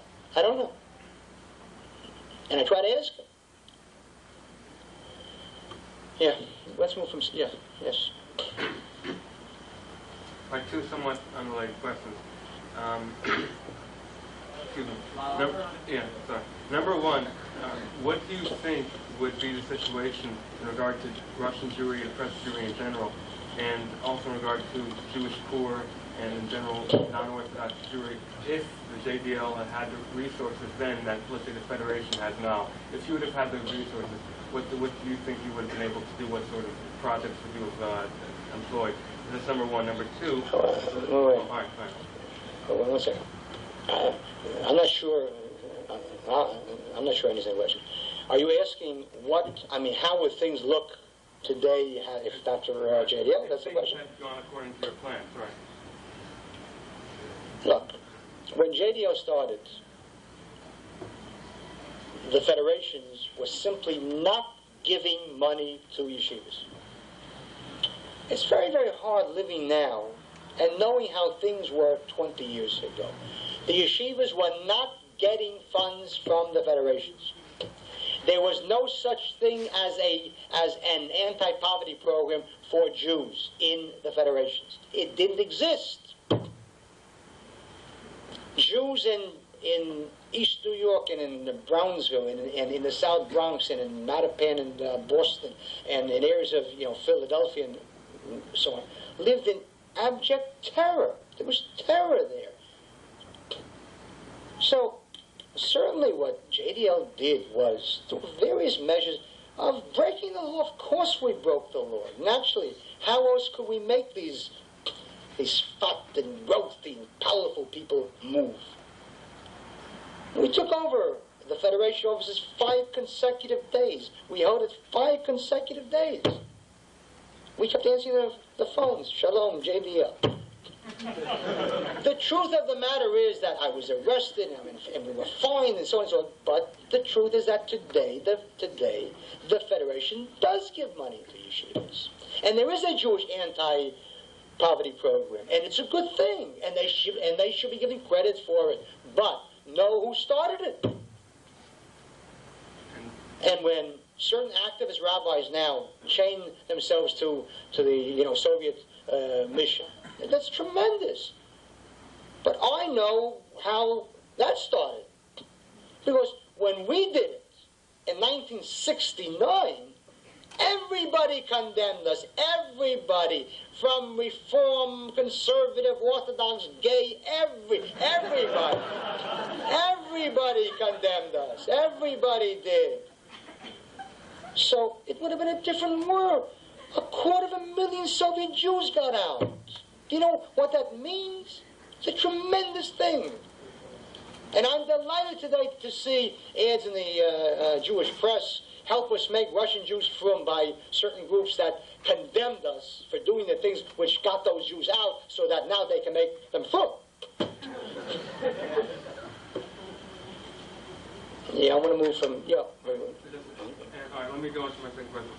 And I tried to ask him. Yeah, let's move from... Yeah, yes. Like two somewhat unrelated questions. Excuse me. Number one, what do you think would be the situation in regard to Russian Jewry and Press Jewry in general, and also in regard to Jewish poor and in general non-Orthodox Jewry, if the JDL had had the resources then that, let's say, the Federation has now? If you would have had those resources, what do you think you would have been able to do? What sort of projects would you have employed? That's number one. Number two... Wait. All right. Hold on 1 second. I'm not sure. I'm not sure I understand the question. Are you asking how would things look today if after JDL? That's the question. Things have gone according to your plans, right? Look, when JDL started, the federations were simply not giving money to yeshivas. It's very, very hard living now and knowing how things were 20 years ago. The yeshivas were not getting funds from the federations. There was no such thing as an anti-poverty program for Jews in the federations. It didn't exist. Jews in East New York and in Brownsville and in the South Bronx and in Mattapan and Boston and in areas of Philadelphia and so on lived in abject terror. There was terror there. So certainly what JDL did was, through various measures of breaking the law. Of course we broke the law. Naturally, how else could we make these fat and wealthy and powerful people move? We took over the Federation offices 5 consecutive days. We held it 5 consecutive days. We kept answering the phones. Shalom, JDL. The truth of the matter is that I was arrested and we were fined and so on and so on. But the truth is that today the Federation does give money to yeshivas. And there is a Jewish anti-poverty program. And it's a good thing. And they should be given credit for it. But know who started it. And when certain activist rabbis now chain themselves to the Soviet mission, that's tremendous. But I know how that started. Because when we did it in 1969, Everybody condemned us. Everybody, from Reform, Conservative, Orthodox, gay, everybody. Everybody condemned us. Everybody did. So it would have been a different world. 250,000 Soviet Jews got out. Do you know what that means? It's a tremendous thing. And I'm delighted today to see ads in the Jewish press, help us make Russian Jews frum, by certain groups that condemned us for doing the things which got those Jews out, so that now they can make them frum. Yeah, I want to move from, yeah. All right, let me go into my second question.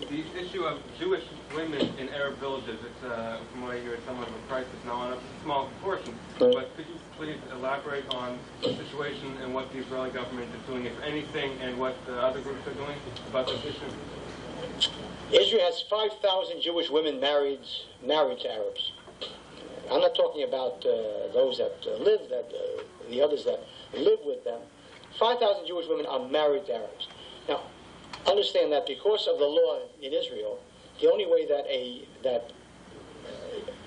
The issue of Jewish women in Arab villages, it's, from what I hear, it's somewhat of a crisis now on a small proportion. But could you please elaborate on the situation and what the Israeli government is doing, if anything, and what the other groups are doing about this issue? Israel has 5,000 Jewish women married to Arabs. I'm not talking about those that live, the others that live with them. 5,000 Jewish women are married to Arabs. Now, understand that because of the law in Israel, the only way that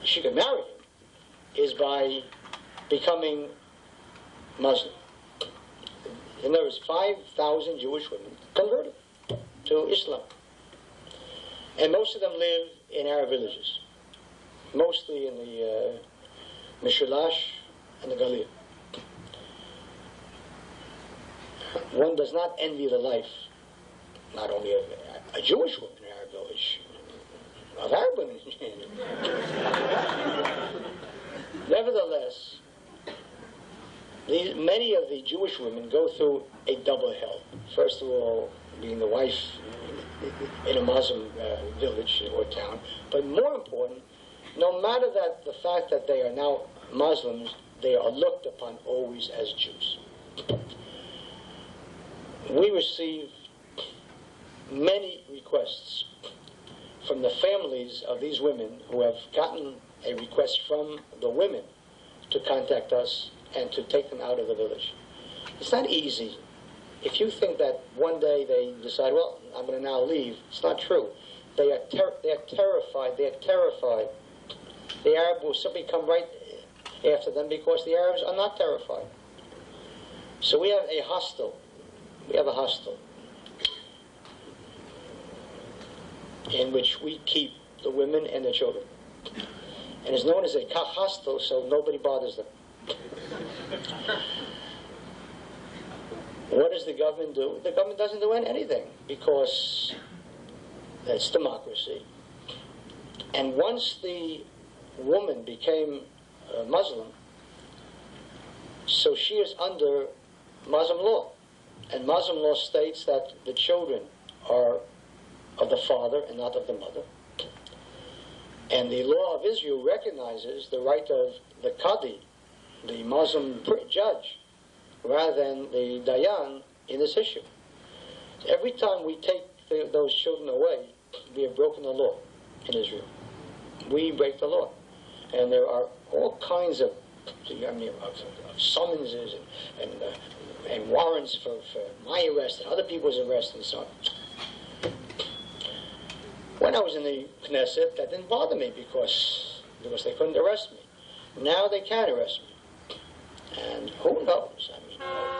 she could marry him is by becoming Muslim. And there was 5,000 Jewish women converted to Islam. And most of them live in Arab villages, mostly in the Mishulash and the Galil. One does not envy the life, not only of a Jewish woman in an Arab village, of Arab women. Nevertheless, many of the Jewish women go through a double hell. First of all, being the wife in a Muslim village or town. But more important, no matter the fact that they are now Muslims, they are looked upon always as Jews. We receive many requests from the families of these women who have gotten a request from the women to contact us and to take them out of the village. It's not easy. If you think that one day they decide, well, I'm going to now leave, it's not true. They are terrified. They are terrified. The Arab will simply come right after them because the Arabs are not terrified. So we have a hostel. We have a hostel in which we keep the women and the children. And it's known as a hostel, so nobody bothers them. What does the government do? The government doesn't do anything because it's democracy. And once the woman became a Muslim, so she is under Muslim law. And Muslim law states that the children are of the father and not of the mother. And the law of Israel recognizes the right of the Qadi, the Muslim judge, rather than the Dayan in this issue. Every time we take those children away, we have broken the law in Israel. We break the law. And there are all kinds of summonses and warrants for my arrest and other people's arrest and so on. When I was in the Knesset, that didn't bother me because they couldn't arrest me. Now they can arrest me. And who knows? I mean,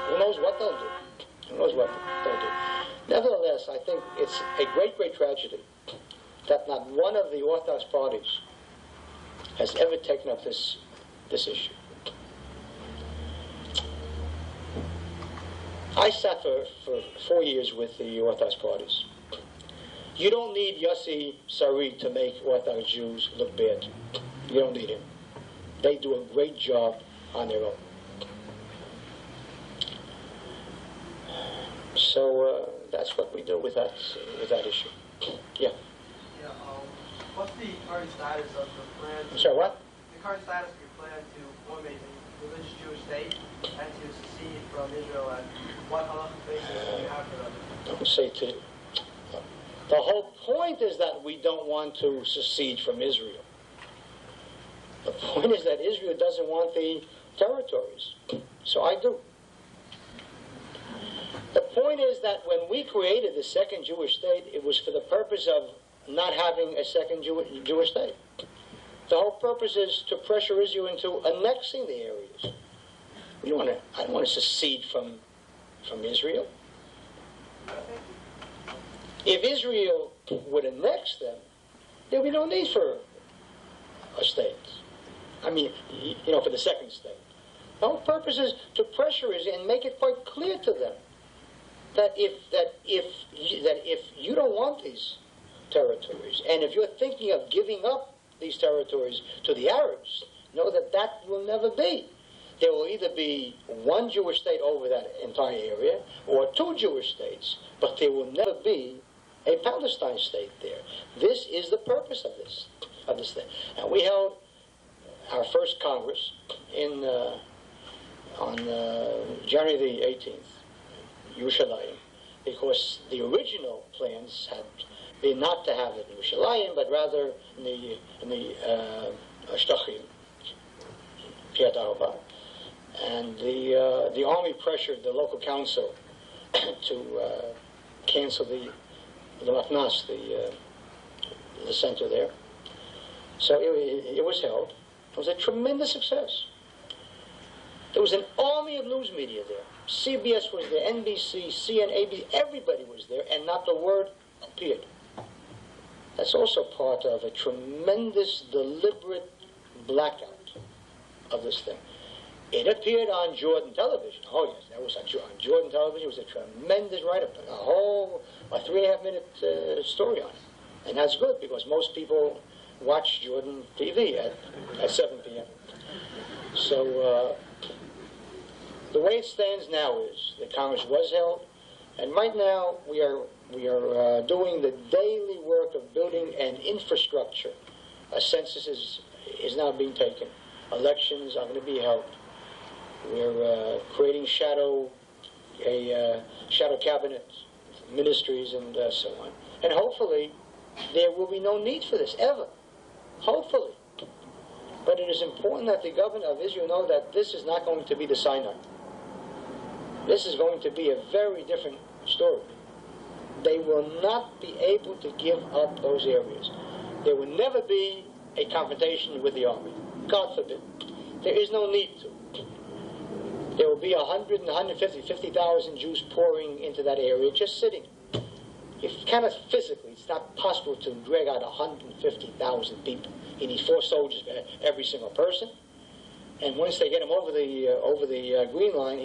who knows what they'll do? Who knows what they'll do? Nevertheless, I think it's a great, great tragedy that not one of the Orthodox parties has ever taken up this issue. I sat for 4 years with the Orthodox parties. You don't need Yossi Sari to make Orthodox Jews look bad. You don't need him. They do a great job on their own. So that's what we do with that issue. Yeah. Yeah. What's the current status of the plan? Sorry, what? The current status of your plan to form a religious Jewish state and to secede from Israel, and what halachic basis do you have for that? Don't say to. The whole point is that we don't want to secede from Israel. The point is that Israel doesn't want the territories. So I do. The point is that when we created the second Jewish state, it was for the purpose of not having a second Jewish state. The whole purpose is to pressure Israel into annexing the areas. I don't want to secede from Israel. If Israel would annex them, there would be no need for a state. I mean, for the second state. The whole purpose is to pressure Israel and make it quite clear to them that if you don't want these territories, and if you're thinking of giving up these territories to the Arabs, know that that will never be. There will either be one Jewish state over that entire area, or two Jewish states, but there will never be a Palestine state there. This is the purpose of this thing. And we held our first Congress on January the 18th, Yerushalayim, because the original plans had been not to have it in Yerushalayim, but rather in the Shtachim, Kiryat Arba. And the army pressured the local council to cancel the Matnas, the center there. So it was held. It was a tremendous success. There was an army of news media there. CBS was there, NBC, CNN, ABC, everybody was there, and not the word appeared. That's also part of a tremendous, deliberate blackout of this thing. It appeared on Jordan television. Oh yes, that was on Jordan television. It was a tremendous write-up, a 3.5-minute story on it. And that's good, because most people watch Jordan TV at 7 p.m. So the way it stands now is the Congress was held, and right now we are doing the daily work of building an infrastructure. A census is now being taken. Elections are going to be held. We're creating shadow cabinet, ministries, and so on. And hopefully, there will be no need for this, ever. Hopefully. But it is important that the government of Israel know that this is not going to be the Sinai. This is going to be a very different story. They will not be able to give up those areas. There will never be a confrontation with the army. God forbid. There is no need to. There will be 100 and 150, 50,000 Jews pouring into that area, just sitting. You cannot physically, it's not possible to drag out 150,000 people. You need 4 soldiers for every single person. And once they get him over the green line,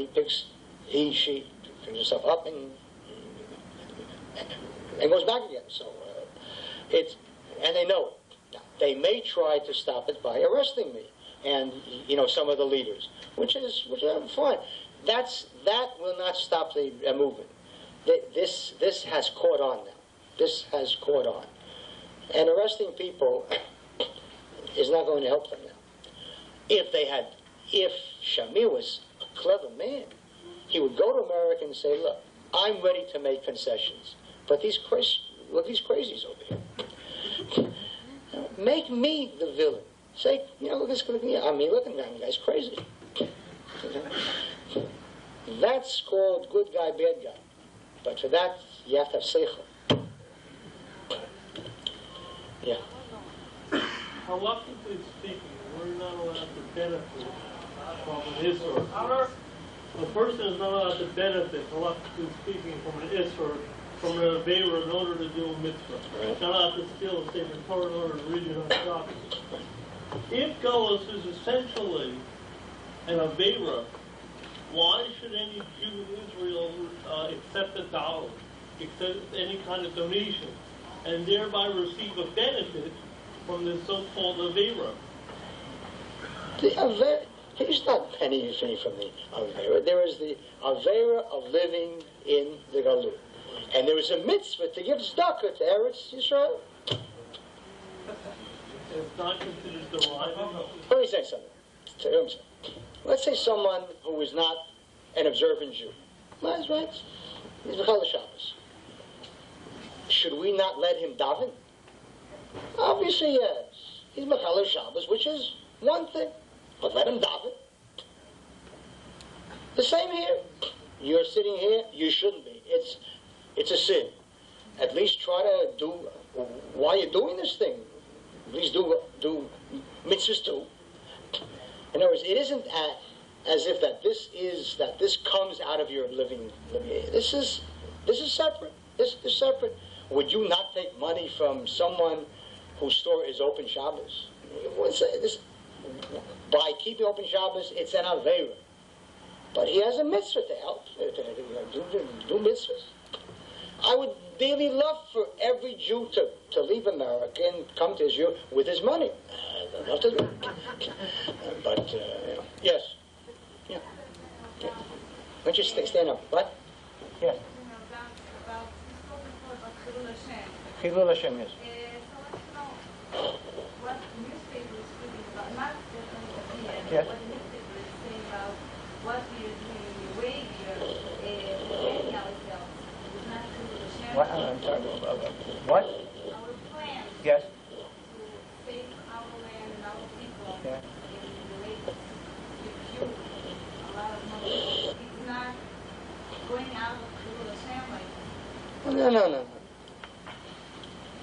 she picks herself up and goes back again. So and they know it. Now, they may try to stop it by arresting me and some of the leaders, which is fine. That will not stop the movement. This has caught on now. This has caught on, and arresting people is not going to help them now. If Shamir was a clever man, he would go to America and say, "Look, I'm ready to make concessions, but these crazies over here. Make me the villain. Say, look at this. I mean, look at that guy's crazy." That's called good guy, bad guy. But for that, you have to have seichel. Yeah. Halachically speaking, we're not allowed to benefit from an Isser. A person is not allowed to benefit, halachically speaking, from an Isser, from an Aveira in order to do a mitzvah. Right. Not allowed to steal a statement Torah in order to read it on Shabbos. If Golos is essentially an Aveira, why should any Jew in Israel accept $1, accept any kind of donation, and thereby receive a benefit from this so-called Aveira? The Aveira, he's not benefiting from the Aveira. There is the Aveira of living in the Galut. And there is a mitzvah to give tzedakah to Eretz Yisrael. It's not considered deriving. Let me say something. Let's say someone who is not an observant Jew. That's right. He's Mechal Shabbos. Should we not let him daven? Obviously, yes. He's Mechal Shabbos, which is one thing. But let him daven. The same here. You're sitting here, you shouldn't be. it's a sin. At least try to do, while you're doing this thing, at least do mitzvahs too. In other words, it isn't as if that this comes out of your living. This is separate. This is separate. Would you not take money from someone whose store is open Shabbos? By keeping open Shabbos, it's an avera. But he has a mitzvah to help, do mitzvahs. I would dearly love for every Jew to leave America and come to Israel with his money. I'd love to do it. But, yes. Yeah. Why don't you stand up? What? Yes. Chilul Hashem, yes. What newspaper is speaking about, not the Yes. what the newspaper is saying about what we are doing in the way we are defending ourselves. It's not Chilul Hashem. What? I'm sorry. What? Our plan Yes. to save our land and our people Yeah. in the way to give you a lot of money. It's not going out of Chilul Hashem like No.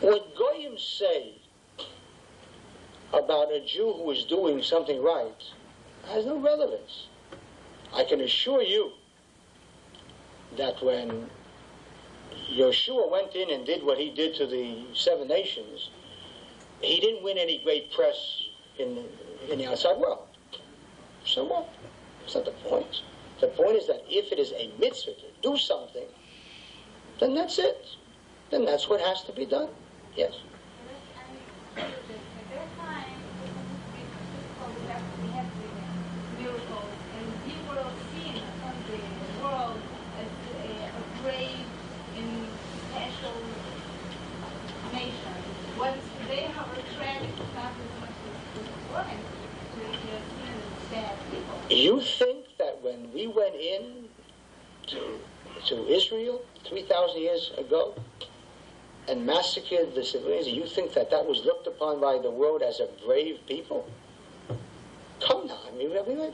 What Goyim say about a Jew who is doing something right has no relevance. I can assure you that when Yeshua went in and did what he did to the 7 nations, he didn't win any great press in the outside world. So what? That's not the point. The point is that if it is a mitzvah to do something, then that's it. Then that's what has to be done. Yes. at that time, we have the miracles, and we were seen from the world as a brave and special nation. Whereas today, however, tragic is not as much as it was. We are seen as bad people. You think that when we went in to Israel 3,000 years ago and massacred the civilians, you think that was looked upon by the world as a brave people? Come now, I mean, really, And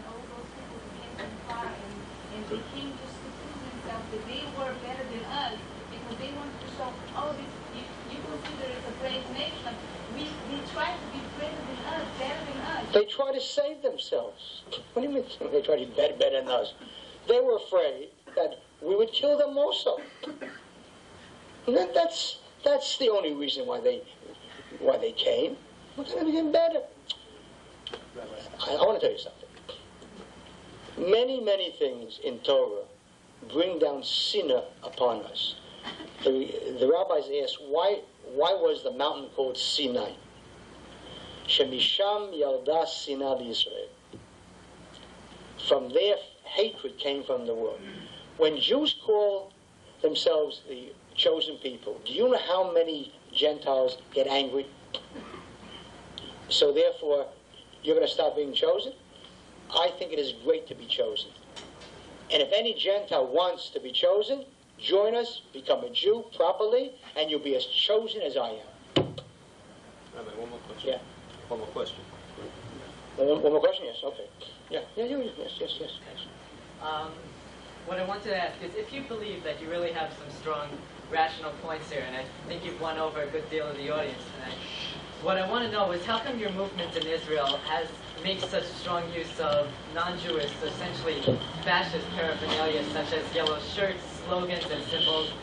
all those people who came from far, and they came just to prove themselves that they were better than us, because they wanted to show, oh, this, you consider it a brave nation. We try to be better than us, better than us. they try to save themselves. What do you mean they try to be better than us? They were afraid that we would kill them also. And that's the only reason why they came. We're going to get better. I want to tell you something. Many things in Torah bring down sinah upon us. The rabbis asked, why was the mountain called Sinai? Shemisham Yalda Sinah Yisrael. From there, hatred came from the world. When Jews call themselves the chosen people, do you know how many Gentiles get angry? So therefore, you're going to stop being chosen? I think it is great to be chosen. And if any Gentile wants to be chosen, join us, become a Jew properly, and you'll be as chosen as I am. Rabbi, one more question. Yeah. One more question. One more question? Yes, okay. Yes. What I wanted to ask is if you believe that you really have some strong rational points here, and I think you've won over a good deal of the audience tonight, what I want to know is how come your movement in Israel makes such strong use of non-Jewish, essentially fascist paraphernalia such as yellow shirts, slogans, and symbols?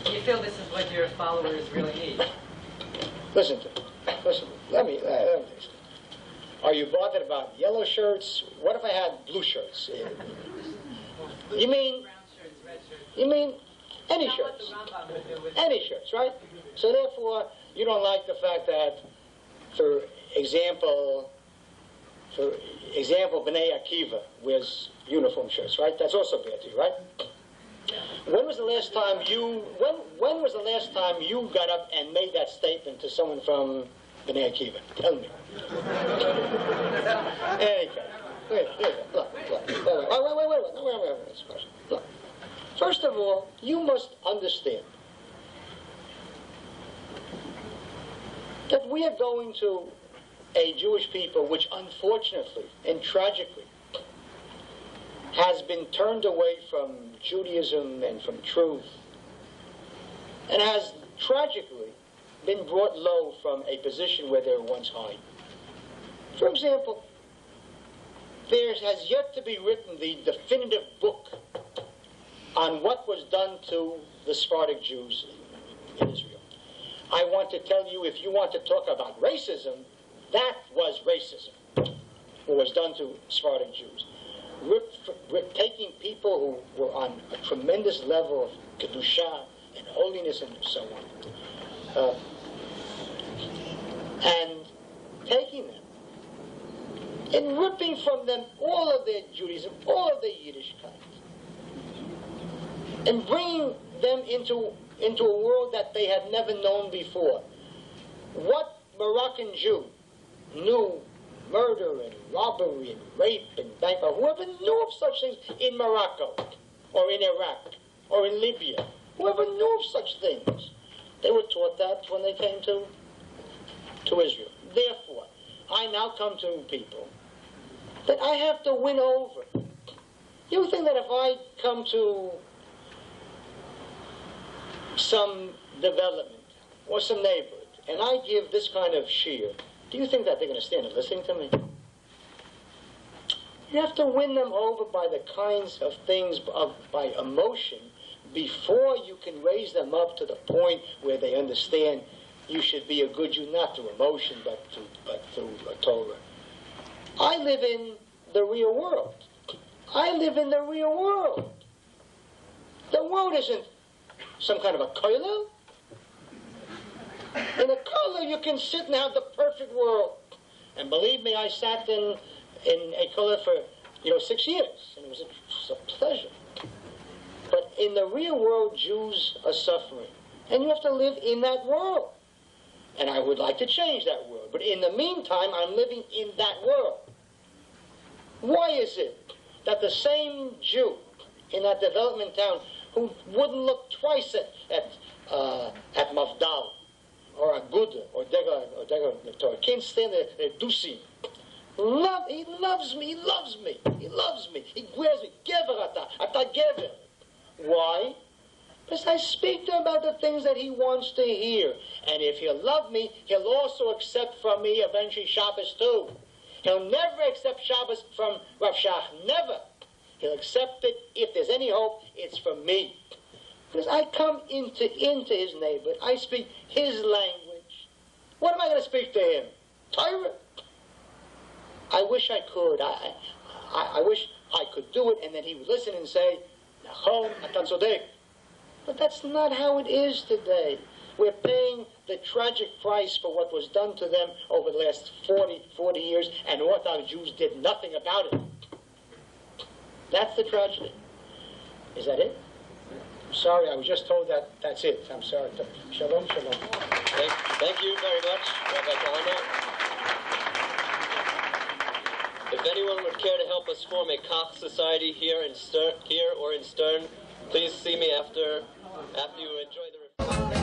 Do you feel this is what your followers really need? Listen, let me are you bothered about yellow shirts? What if I had blue shirts? You mean any shirts? Any shirts, right? So therefore, you don't like the fact that, for example, Bnei Akiva wears uniform shirts, right? That's also bad to you, right? When was the last time you got up and made that statement to someone from Bnei Akiva? Tell me. Anyway, wait. Look. First of all, you must understand that we are going to a Jewish people which unfortunately and tragically has been turned away from Judaism and from truth, and has tragically been brought low from a position where they were once high. For example, there has yet to be written the definitive book on what was done to the Sephardic Jews in Israel. I want to tell you, if you want to talk about racism, that was racism, what was done to Sephardic Jews. We're taking people who were on a tremendous level of kedusha and holiness and so on, and taking them and ripping from them all of their Judaism, all of their Yiddishkeit, and bringing them into a world that they had never known before. What Moroccan Jew knew murder and robbery and rape and bank robbery? Whoever knew of such things in Morocco or in Iraq or in Libya, whoever knew of such things, they were taught that when they came to Israel. Therefore, I now come to people that I have to win over. You think that if I come to some development or some neighborhood and I give this kind of shiur, do you think that they're going to stand and listen to me? You have to win them over by the kinds of things, by emotion, before you can raise them up to the point where they understand you should be a good Jew, not through emotion, but through Torah. I live in the real world. I live in the real world. The world isn't some kind of a kollel. In a kollel, you can sit and have the perfect world. And believe me, I sat in a kollel for 6 years, and it was a pleasure. But in the real world, Jews are suffering, and you have to live in that world. And I would like to change that world, but in the meantime, I'm living in that world. Why is it that the same Jew in that development town who wouldn't look twice at Mafdal or Aguda or Dega, can't stand the Dusim. He loves me. He grabs me. Gever ata gever. Why? Because I speak to him about the things that he wants to hear. And if he'll love me, he'll also accept from me eventually Shabbos too. He'll never accept Shabbos from Rav Shach. Never. He'll accept it, if there's any hope, it's from me. Because I come into his neighborhood. I speak his language. What am I going to speak to him? Torah? I wish I could. I wish I could do it, and then he would listen and say, Nachon, ata tzodek. But that's not how it is today. We're paying the tragic price for what was done to them over the last 40 years, and Orthodox Jews did nothing about it. That's the tragedy. Is that it? I'm sorry, I was just told that that's it. I'm sorry. Shalom, shalom. Thank you very much, Rabbi Kahane. If anyone would care to help us form a Kach society here or in Stern, please see me after you enjoy the